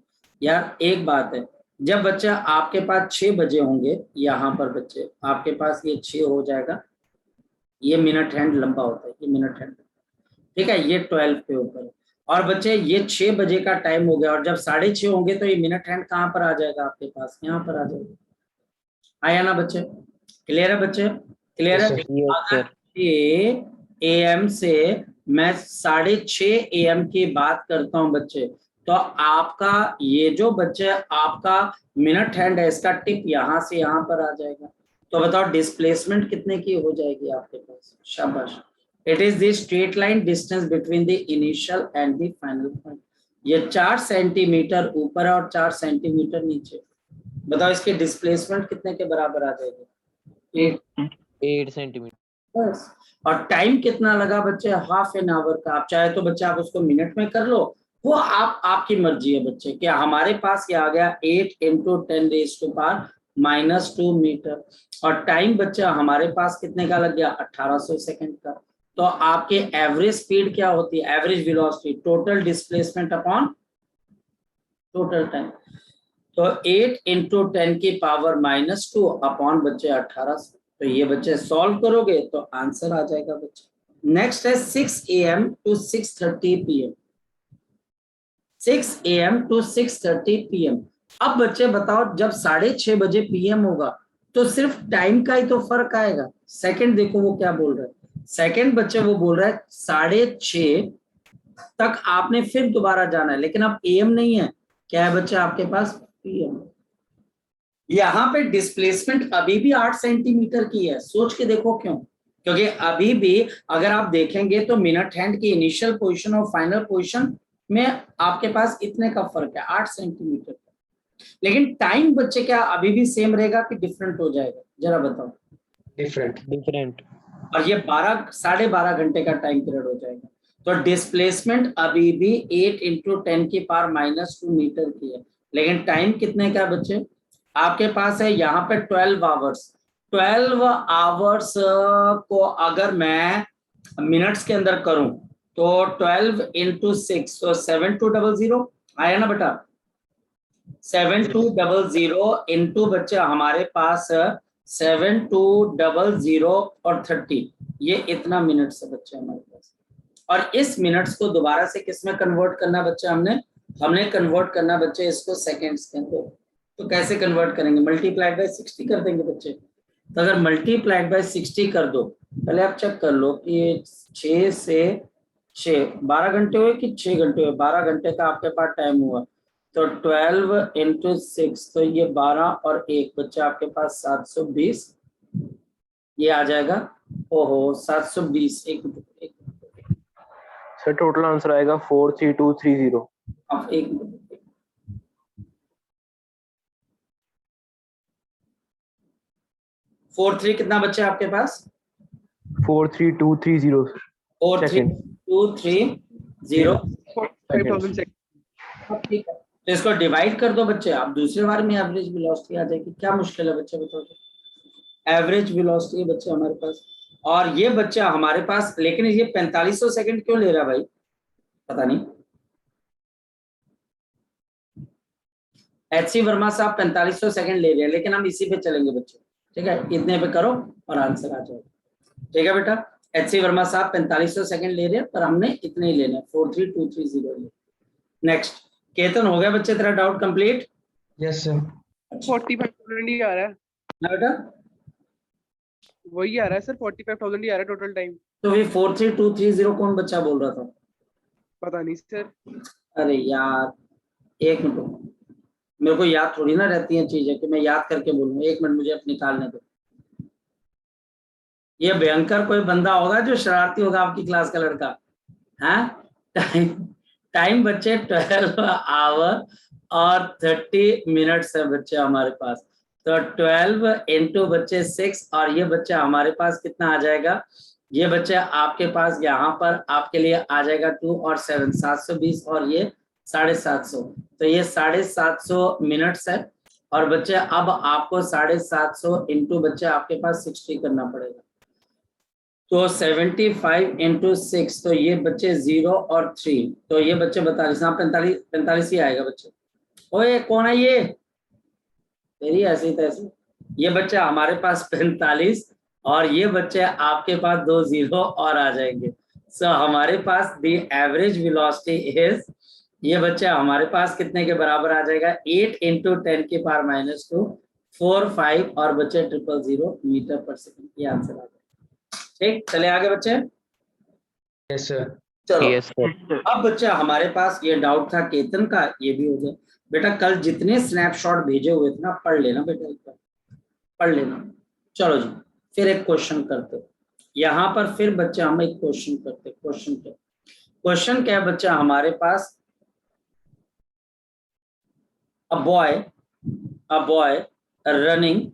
यार एक बात है, जब बच्चा आपके पास 6 बजे होंगे, यहाँ पर बच्चे आपके पास ये 6 हो जाएगा, ये मिनट हैंड लंबा होता है, ये मिनट हैंड, ठीक है, ये 12 के ऊपर। और बच्चे ये 6 बजे का टाइम हो गया, और जब 6:30 होंगे तो ये मिनट हैंड कहाँ पर आ जाएगा आपके पास? यहाँ पर आ जाएगा। आया ना बच्चे? क्लियर है बच्चे? क्लियर है? अगर ये AM से मैं 6:30 AM की बात करता हूँ बच्चे, तो आपका ये जो बच्चे आपका मिनट हैंड है, इसका टिप यहाँ से यहाँ पर आ जाएगा। तो बताओ डिस्प्लेसमेंट कितने की हो जाएगी आपके पास? शाबाश। It is the straight line distance between the initial and the final point। ये 4 सेंटीमीटर ऊपर है और 4 सेंटीमीटर नीचे। बताओ इसके डिस्प्लेसमेंट कितने के बराबर आ जाएगी? 8 सेंटीमीटर। बस। और टाइम कितना लगा बच्चे? ½ एन आवर का। आप चाहे तो बच्चे आप उसको मिनट में कर लो, वो आपकी मर्जी है बच्चे। क्या हमारे पास ये आ गया 8 × 10⁻⁻2 मीटर, और टाइम बच्चा हमारे पास कितने का लग गया? 1800 सेकंड का। तो आपके एवरेज स्पीड क्या होती है? Average velocity, total displacement upon total time. तो 8 × 10⁻⁻2 अपॉन बच्चे 1800। तो ये बच्चे सॉल्व करोगे तो आंसर आ जाएगा बच्चे। नेक्स्ट है 6 AM to 6:30 PM। 6 AM to 6:30 PM। अब बच्चे बताओ जब 6:30 बजे PM होगा तो सिर्फ टाइम का ही तो फर्क आएगा। सेकंड देखो वो क्या बोल रहा है। सेकंड बच्चे वो बोल रहा है 6:30 तक आपने फिर दोबारा जाना है, लेकिन अब AM नहीं है, क्या है बच्चे आपके पास? PM। यहाँ पे डिस्प्लेसमेंट अभी भी 8 सेंटीमीटर की है। सोच के देखो क्यों? क्योंकि अभी भी अगर आप देखेंगे तो मिनट हैंड की इनिशियल पोजीशन और फाइनल पोजीशन में आपके पास इतने का फर्क है, 8 सेंटीमीटर का। लेकिन टाइम बच्चे क्या अभी भी सेम रहेगा कि डिफरेंट हो जाएगा? जरा बताओ। डिफरेंट। और ये 12.5 घंटे का टाइम पीरियड हो जाएगा। तो डिस्प्लेसमेंट अभी भी 8 × 10⁻⁻2 मीटर की है, लेकिन टाइम कितने का बच्चे आपके पास है? यहाँ पे 12 आवर्स। 12 आवर्स को अगर मैं मिनट्स के अंदर करूं तो 12 × 6 तो 7200 आया ना बेटा? 7200 इंटू बच्चे हमारे पास 7200 और 30, ये इतना मिनट्स है बच्चे हमारे पास। और इस मिनट्स को दोबारा से किस में कन्वर्ट करना बच्चे? हमने कन्वर्ट करना बच्चे इसको सेकेंड्स के अंदर। तो कैसे कन्वर्ट करेंगे? मल्टीप्लाइड बाय 60 कर देंगे बच्चे। तो अगर मल्टीप्लाइड बाय 60 कर दो, पहले आप चेक कर लो कि 6 से 6 12 घंटे हुए कि 6 घंटे हुए? 12 घंटे का आपके पास टाइम हुआ। तो 12 × 6 तो ये 12 और 1 बच्चे आपके पास 720, ये आ जाएगा। ओहो 720। एक सर टोटल आंसर आएगा 43230। अब एक मिनट, 43 कितना बच्चे आपके पास? 43230 43230। 5000 सेकंड। अब ठीक है, तो इसको डिवाइड कर दो बच्चे, आप दूसरे बार में एवरेज वेलोसिटी आ जाएगी। क्या मुश्किल है बच्चे, बताओ। एवरेज वेलोसिटी है बच्चे हमारे पास, और ये बच्चा हमारे पास, लेकिन ये 4500 सेकंड क्यों ले रहा है भाई, पता नहीं। एचसी वर्मा साहब 4500 सेकंड ले रहे हैं, लेकिन हम इसी पे चलेंगे बच्चे, ठीक है। इतने पे करो और आंसर आ जाएगा, ठीक है बेटा। एचसी वर्मा साहब 4500 सेकंड ले रहे हैं, पर हमने इतने ही लेने, 43230। नेक्स्ट, केतन, हो गया बच्चे तेरा डाउट कंप्लीट? Yes sir. 45,000 ही आ रहा है, ना बेटा, वही आ रहा है सर, 45,000 ही आ रहा है टोटल टाइम। तो ये 43230 कौन बच्चा बोल रहा था? पता नहीं सर। अरे यार, एक मिनट रुको। मेरे को याद थोड़ी ना रहती है चीजें कि मैं याद करके बोलूँ। एक मिनट मुझे अपने निकालने दो। ये भयंकर कोई बंदा होगा जो शरारती होगा आपकी क्लास का लड़का, हाँ। टाइम बच्चे 12 आवर और 30 मिनट्स है बच्चे हमारे पास। तो 12 इंटू बच्चे 6, और ये बच्चा हमारे पास कितना आ जाएगा? ये बच्चा आपके पास यहाँ पर आपके लिए आ जाएगा 2 और 7 720, और ये 750। तो ये 750 मिनट्स है। और बच्चे अब आपको 750 इंटू बच्चे आपके पास 60 करना पड़ेगा। तो 75 इंटू 6, तो ये बच्चे 0 और 3, तो ये बच्चे 42, हाँ 45 ही आएगा बच्चे। ओए कौन है ये, तेरी ऐसी तैसी। ये बच्चा हमारे पास 45, और ये बच्चे आपके पास 2 0 और आ जाएंगे। सो हमारे पास द एवरेज वेलोसिटी इज, ये बच्चा हमारे पास कितने के बराबर आ जाएगा? 8 इंटू 10 की पावर -2 4 5 और बच्चे 000 मीटर पर सेकंड। ये आंसर आ जाएगा। ठीक, चले आगे बच्चे। Yes sir. चलो, यस सर। Yes, sir. अब बच्चा हमारे पास ये डाउट था केतन का, ये भी हो गया बेटा। कल जितने स्नैपशॉट भेजे हुए थे ना, पढ़ लेना बेटा, एक बार पढ़ लेना। चलो जी, फिर एक क्वेश्चन करते। यहाँ पर फिर बच्चा हम एक क्वेश्चन करते। क्वेश्चन क्या है बच्चा हमारे पास? A boy running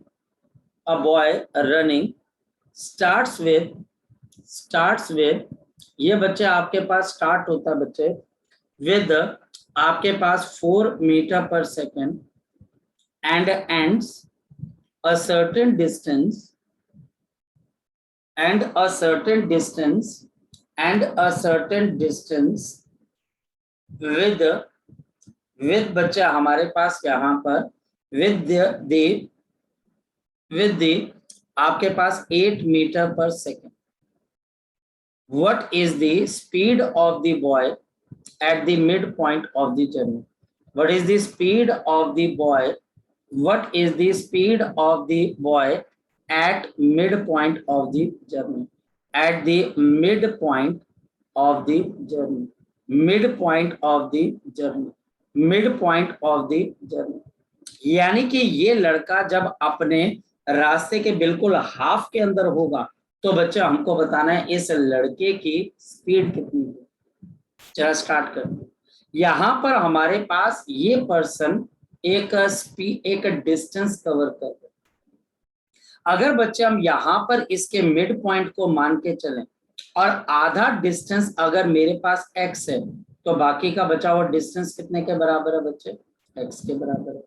starts with, ये बच्चे आपके पास स्टार्ट होता है बच्चे विद आपके पास 4 मीटर पर second and ends a certain distance with बच्चा हमारे पास यहाँ पर with the आपके पास 8 मीटर पर second. What is the speed of the boy at the midpoint of the journey? What is the speed of the boy? What is the speed of the boy at midpoint of the journey? At the midpoint of the journey. Midpoint of the journey. Midpoint of the journey. यानी कि ये लड़का जब अपने रास्ते के बिल्कुल हाफ के अंदर होगा, तो बच्चा हमको बताना है इस लड़के की स्पीड कितनी है। चलो स्टार्ट करते। यहाँ पर हमारे पास ये पर्सन एक डिस्टेंस कवर कर रहे। अगर बच्चे हम यहाँ पर इसके मिड पॉइंट को मान के चलें, और आधा डिस्टेंस अगर मेरे पास x है, तो बाकी का बचा हुआ डिस्टेंस कितने के बराबर है बच्चे? x के बराबर है।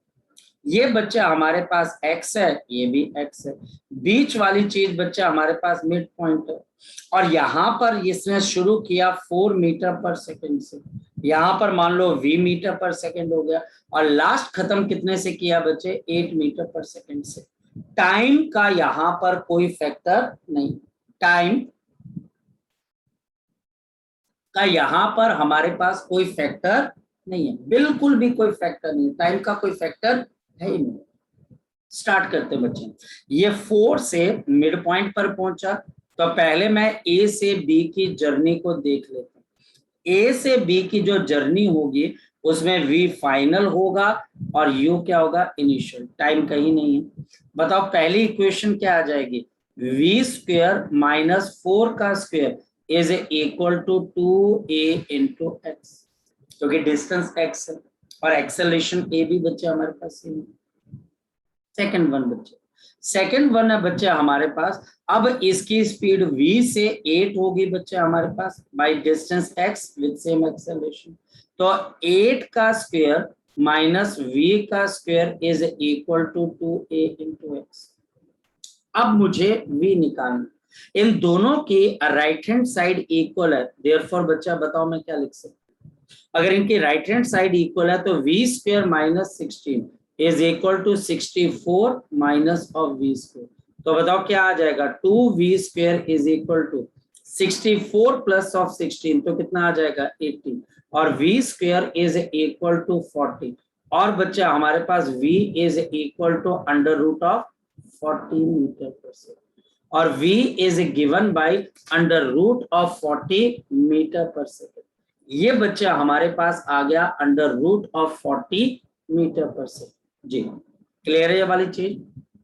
ये बच्चा हमारे पास x है, ये भी x है। बीच वाली चीज बच्चा हमारे पास मिड पॉइंट है, और यहाँ पर इसने शुरू किया 4 मीटर पर सेकंड से, यहाँ पर मान लो v मीटर पर सेकंड हो गया, और लास्ट खत्म कितने से किया बच्चे? 8 मीटर पर सेकंड से। टाइम का यहाँ पर कोई फैक्टर नहीं, टाइम का यहाँ पर हमारे पास कोई फैक्टर नहीं है, बिल्कुल भी कोई फैक्टर नहीं, टाइम का कोई फैक्टर है ही नहीं। स्टार्ट करते बच्चे। ये 4 से मिड पॉइंट पर पहुंचा, तो पहले मैं ए से बी की जर्नी को देख लेता हूं। ए से बी की जो जर्नी होगी उसमें वी फाइनल होगा और यू क्या होगा? इनिशियल। टाइम कहीं नहीं है। बताओ पहली इक्वेशन क्या आ जाएगी? वी स्क्वायर माइनस 4 का square is equal to 2a into x, क्योंकि डिस्टेंस x है और एक्सेलरेशन a भी बच्चे हमारे पास सेम। सेकंड वन बच्चे, सेकंड वन है बच्चे हमारे पास, अब इसकी स्पीड v से 8 होगी बच्चे हमारे पास by distance x with same acceleration. तो 8 का स्क्वायर माइनस v का square is equal to 2a into x. अब मुझे v निकालना, इन दोनों की राइट हैंड साइड इक्वल है, देयरफॉर बच्चा बताओ मैं क्या लिख सकता हूँ? अगर इनकी राइट हैंड साइड इक्वल है तो v square minus 16 is equal to 64 minus of v square. तो बताओ क्या आ जाएगा, 2v square is equal to 64 plus of 16, तो कितना आ जाएगा 80, और v square is equal to 40, और बच्चा हमारे पास v is equal to under root of 40 metre पर सेकेंड, और v is given by under root of 40 metre पर सेकेंड। ये बच्चा हमारे पास आ गया अंडर रूट ऑफ 40 मीटर पर सेकेंड। जी क्लियर है ये वाली चीज,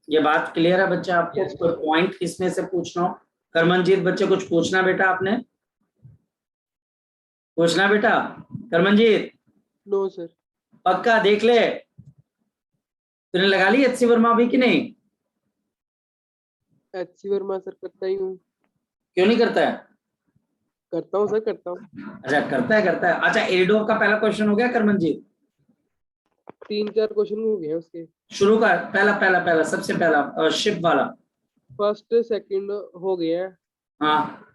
ये बात क्लियर है बच्चा आपको? Yes, कोई पॉइंट इसमें से पूछना हो? करमनजीत बच्चे कुछ पूछना बेटा आपने? पूछना बेटा करमनजीत? No sir. पक्का देख ले, तूने लगा ली एचसी वर्मा अभी कि नहीं? एचसी वर्मा सर करता ही हूँ। क्यों नहीं करता है? करता हूँ सर, करता हूँ। अच्छा करता है। अच्छा एरिडोव का पहला क्वेश्चन हो गया करमनजीत? 3-4 क्वेश्चन हो गए उसके। शुरू का पहला सबसे पहला शिप वाला। फर्स्ट सेकंड हो गए हैं। हाँ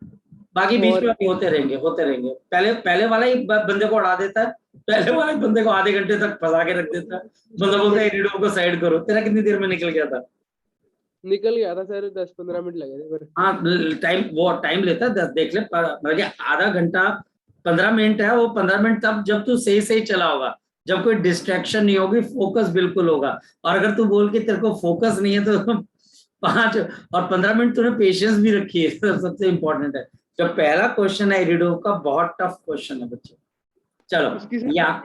बाकी बीच में अभी होते रहेंगे। पहले वाला ही बंदे को उड़ा देता है, पहले वाले बंदे को आधे घंटे तक फंसा के रख देता है, बंदा बोलता है एरिडोव को साइड करो। तेरा कितनी देर में निकल गया था? निकल गया था सर, 10-15 मिनट लगे थे पर। हाँ टाइम लेता है, देख ले आधा घंटा 15 मिनट है वो। 15 मिनट तब जब तू सही चला होगा, जब कोई डिस्ट्रैक्शन नहीं होगी, फोकस बिल्कुल होगा। और अगर तू बोल के तेरे को फोकस नहीं है तो 5 और 15 मिनट तूने पेशेंस भी रखी है, सबसे इंपॉर्टेंट है। जो पहला क्वेश्चन है एरिडोव का, बहुत टफ क्वेश्चन है बच्चे। चलो या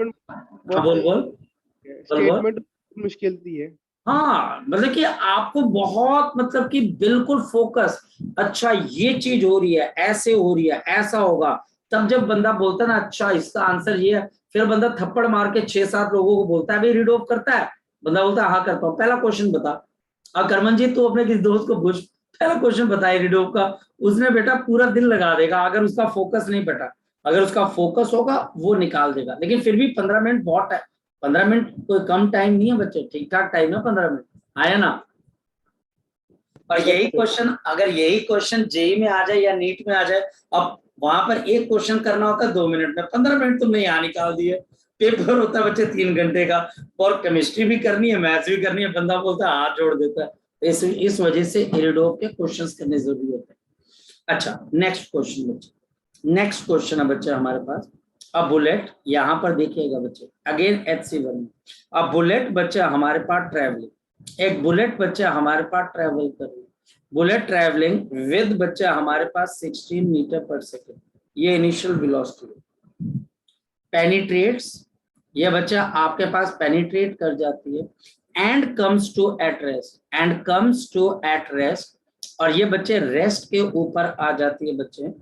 बोल स्टेटमेंट मुश्किल थी है। हाँ मतलब कि आपको बहुत मतलब कि बिल्कुल फोकस, अच्छा ये चीज हो रही है, ऐसे हो रही है, ऐसा होगा। तब जब बंदा बोलता है ना अच्छा इसका आंसर ये है, फिर बंदा थप्पड़ मार के 6-7 लोगों को बोलता है भाई रीड ऑफ करता है, बंदा बोलता है हाँ करता हूँ। पहला क्वेश्चन बता। और करमनजीत तू अपने किसी दोस्त को पूछ, पहला क्वेश्चन बताए रीड ऑफ का, उसने बेटा पूरा दिन लगा देगा अगर उसका फोकस नहीं बेटा। अगर उसका फोकस होगा वो निकाल देगा। लेकिन फिर भी 15 मिनट बहुत है, 15 मिनट कोई कम टाइम नहीं है बच्चे, ठीक ठाक टाइम है 15 मिनट, आया ना? और यही क्वेश्चन, अगर यही क्वेश्चन जेई में आ जाए या नीट में आ जाए, अब वहां पर एक क्वेश्चन करना होता है 2 मिनट में, 15 मिनट तुमने यहाँ निकाल दिए। पेपर होता है बच्चे 3 घंटे का, और केमिस्ट्री भी करनी है, मैथ्स भी करनी है, बंदा बोलता है हाथ जोड़ देता है। इस वजह से इरिडोव के क्वेश्चंस करने जरूरी होते हैं। अच्छा नेक्स्ट क्वेश्चन बच्चे, नेक्स्ट क्वेश्चन है बच्चे हमारे पास। अब बुलेट यहाँ पर देखिएगा बच्चे, अगेन HC1। अब बुलेट बच्चे हमारे पास ट्रेवलिंग, एक बुलेट बच्चे हमारे पास ट्रेवल कर रही है, बुलेट ट्रेवलिंग विद बच्चा हमारे पास 16 मीटर पर सेकेंड, ये इनिशियल वेलोसिटी पेनिट्रेट्स, ये बच्चा आपके पास पेनिट्रेट कर जाती है and comes to at rest, and comes to at rest, और ये बच्चे रेस्ट के ऊपर आ जाती है बच्चे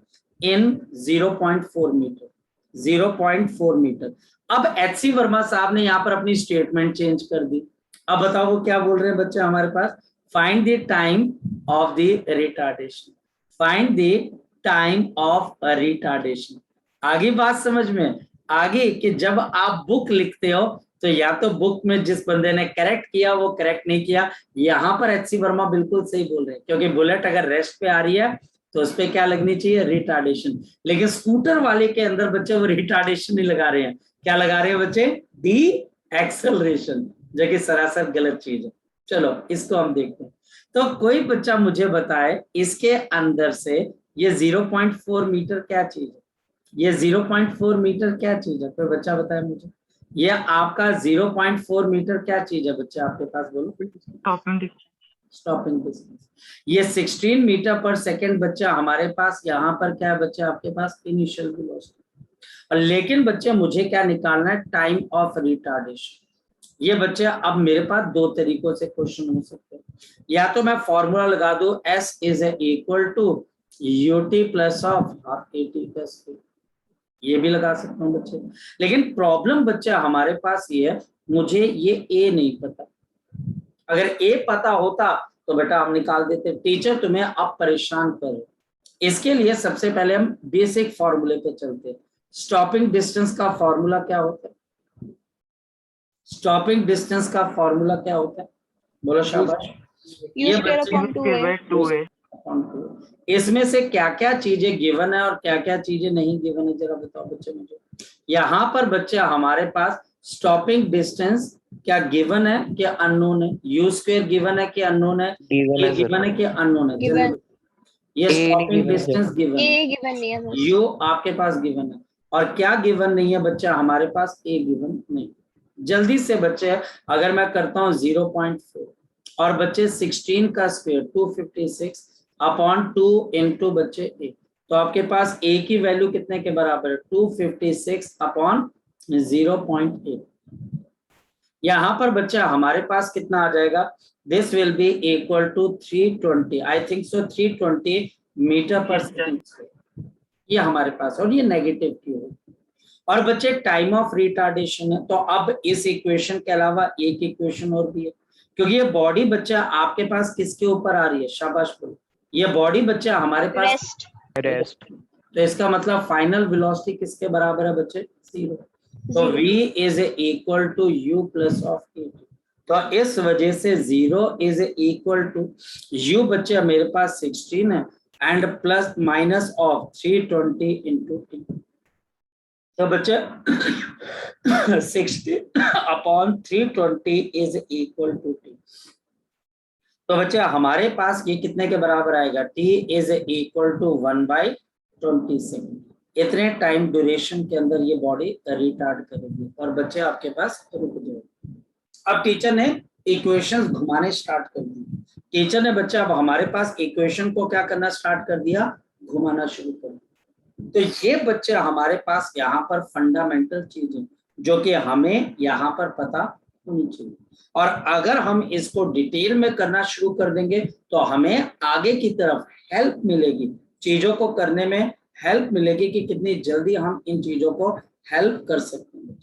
इन 0.4 मीटर, 0.4 मीटर। अब HC वर्मा साहब ने यहाँ पर अपनी स्टेटमेंट चेंज कर दी। अब बताओ वो क्या बोल रहे हैं बच्चे हमारे पास, find the time of the retardation, find the time of retardation. आगे बात समझ में आगे कि जब आप बुक लिखते हो तो या तो बुक में जिस बंदे ने करेक्ट किया वो करेक्ट नहीं किया, यहाँ पर HC वर्मा बिल्कुल सही बोल रहे हैं, क्योंकि बुलेट अगर रेस्ट पे आ रही है तो उस पर क्या लगनी चाहिए, रिटार्डेशन। लेकिन स्कूटर वाले के अंदर बच्चे वो रिटार्डेशन नहीं लगा रहे हैं, क्या लगा रहे हैं बच्चे, डी एक्सेलरेशन, जो कि सरासर गलत चीज है। चलो इसको हम देखते हैं। तो कोई बच्चा मुझे बताए इसके अंदर से ये 0.4 मीटर क्या चीज है, ये 0.4 मीटर क्या चीज है, कोई बच्चा बताए मुझे। ये आपका 0.4 मीटर क्या चीज है बच्चा आपके पास, बोलो। Stopping distance. ये 16 मीटर पर सेकेंड बच्चा हमारे पास यहाँ पर क्या है बच्चा आपके पास, इनिशियल वेलोसिटी। लेकिन बच्चे मुझे क्या निकालना है, टाइम ऑफ रिटार्डेशन। ये बच्चे अब मेरे पास 2 तरीकों से क्वेश्चन हो सकते हैं, या तो मैं फॉर्मूला लगा दूं S is equal to UT plus of half AT plus, ये भी लगा सकता हूँ बच्चे। लेकिन प्रॉब्लम बच्चा हमारे पास ये है, मुझे ये A नहीं पता। अगर A पता होता तो बेटा हम निकाल देते। टीचर तुम्हें अब परेशान करे, इसके लिए सबसे पहले हम बेसिक फॉर्मूले पे चलते हैं। स्टॉपिंग डिस्टेंस का फॉर्मूला क्या होता है? स्टॉपिंग डिस्टेंस का फॉर्मूला क्या होता है? बोलो शाबाश। ये बच्चे इसमें से क्या क्या चीजें गिवन है और क्या क्या चीजें नहीं गिवन है, जरा बताओ बच्चे मुझे। यहाँ पर बच्चे हमारे पास स्टॉपिंग डिस्टेंस क्या गिवन है कि अननोन है? यू स्क्वायर गिवन है कि अननोन है? ये गिवन है कि अननोन है? जल्दी। ये स्टॉपिंग डिस्टेंस गिवन है, यू आपके पास गिवन है, और क्या गिवन नहीं है बच्चा हमारे पास? ए गिवन नहीं। जल्दी से बच्चे, अगर मैं करता हूँ 0.4 और बच्चे 16 का स्क्वायर 256 अपॉन 2 इंटू बच्चे ए, तो आपके पास ए की वैल्यू कितने के बराबर है? 256 अपॉन 0.8। यहाँ पर बच्चा हमारे पास कितना आ जाएगा? This will be equal to 320, I think so 320 metre पर सेकेंड। ये हमारे पास, और ये नेगेटिव क्यों है? और बच्चे टाइम ऑफ रिटार्डेशन है, तो अब इस इक्वेशन के अलावा एक इक्वेशन और भी है, क्योंकि ये बॉडी बच्चा आपके पास किसके ऊपर आ रही है? शाबाश बोलो। ये बॉडी बच्चा हमारे पास रेस्ट, तो इसका मतलब फाइनल वेलोसिटी किसके बराबर है बच्चे? 0। तो v is equal to u plus of a। तो इस वजह से 0 इज इक्वल टू u बच्चे मेरे पास 16 है and plus minus of 320 into t। तो बच्चे 60 upon 320 is equal to t। तो बच्चे हमारे पास ये कितने के बराबर आएगा? t is equal to 1/27। इतने टाइम ड्यूरेशन के अंदर ये बॉडी रिटार्ड करेगी, और बच्चे आपके पास रुक जाएगी। अब टीचर ने इक्वेशंस घुमाने स्टार्ट कर दी। टीचर ने बच्चे अब हमारे पास इक्वेशन को क्या करना स्टार्ट कर दिया? घुमाना शुरू कर दिया। तो ये बच्चे हमारे पास यहाँ पर फंडामेंटल चीजें जो कि हमें यहाँ पर पता होनी चाहिए, और अगर हम इसको डिटेल में करना शुरू कर देंगे तो हमें आगे की तरफ हेल्प मिलेगी, चीजों को करने में हेल्प मिलेगी कि कितनी जल्दी हम इन चीजों को हेल्प कर सकते हैं।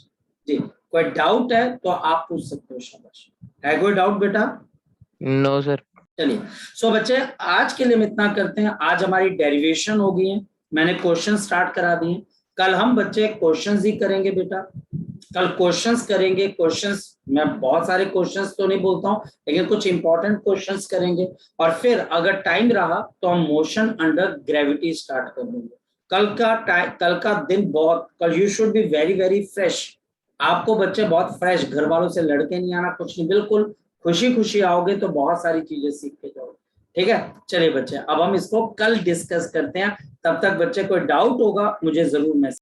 जी, कोई डाउट है तो आप पूछ सकते हो। शाबाश। है कोई डाउट बेटा? No sir. चलिए, सो बच्चे आज के लिए हम इतना करते हैं। आज हमारी डेरिवेशन हो गई है, मैंने क्वेश्चन स्टार्ट करा दिए। कल हम बच्चे क्वेश्चंस ही करेंगे बेटा, कल क्वेश्चंस करेंगे। क्वेश्चंस मैं बहुत सारे क्वेश्चंस तो नहीं बोलता हूँ, लेकिन कुछ इंपॉर्टेंट क्वेश्चंस करेंगे, और फिर अगर टाइम रहा तो हम मोशन अंडर ग्रेविटी स्टार्ट कर देंगे। कल का दिन बहुत, कल you should be very very fresh. आपको बच्चे बहुत फ्रेश, घर वालों से लड़के नहीं आना, कुछ नहीं, बिल्कुल खुशी खुशी आओगे तो बहुत सारी चीजें सीख के जाओगे। ठीक है, चलिए बच्चे अब हम इसको कल डिस्कस करते हैं। तब तक बच्चे कोई डाउट होगा मुझे जरूर मैसेज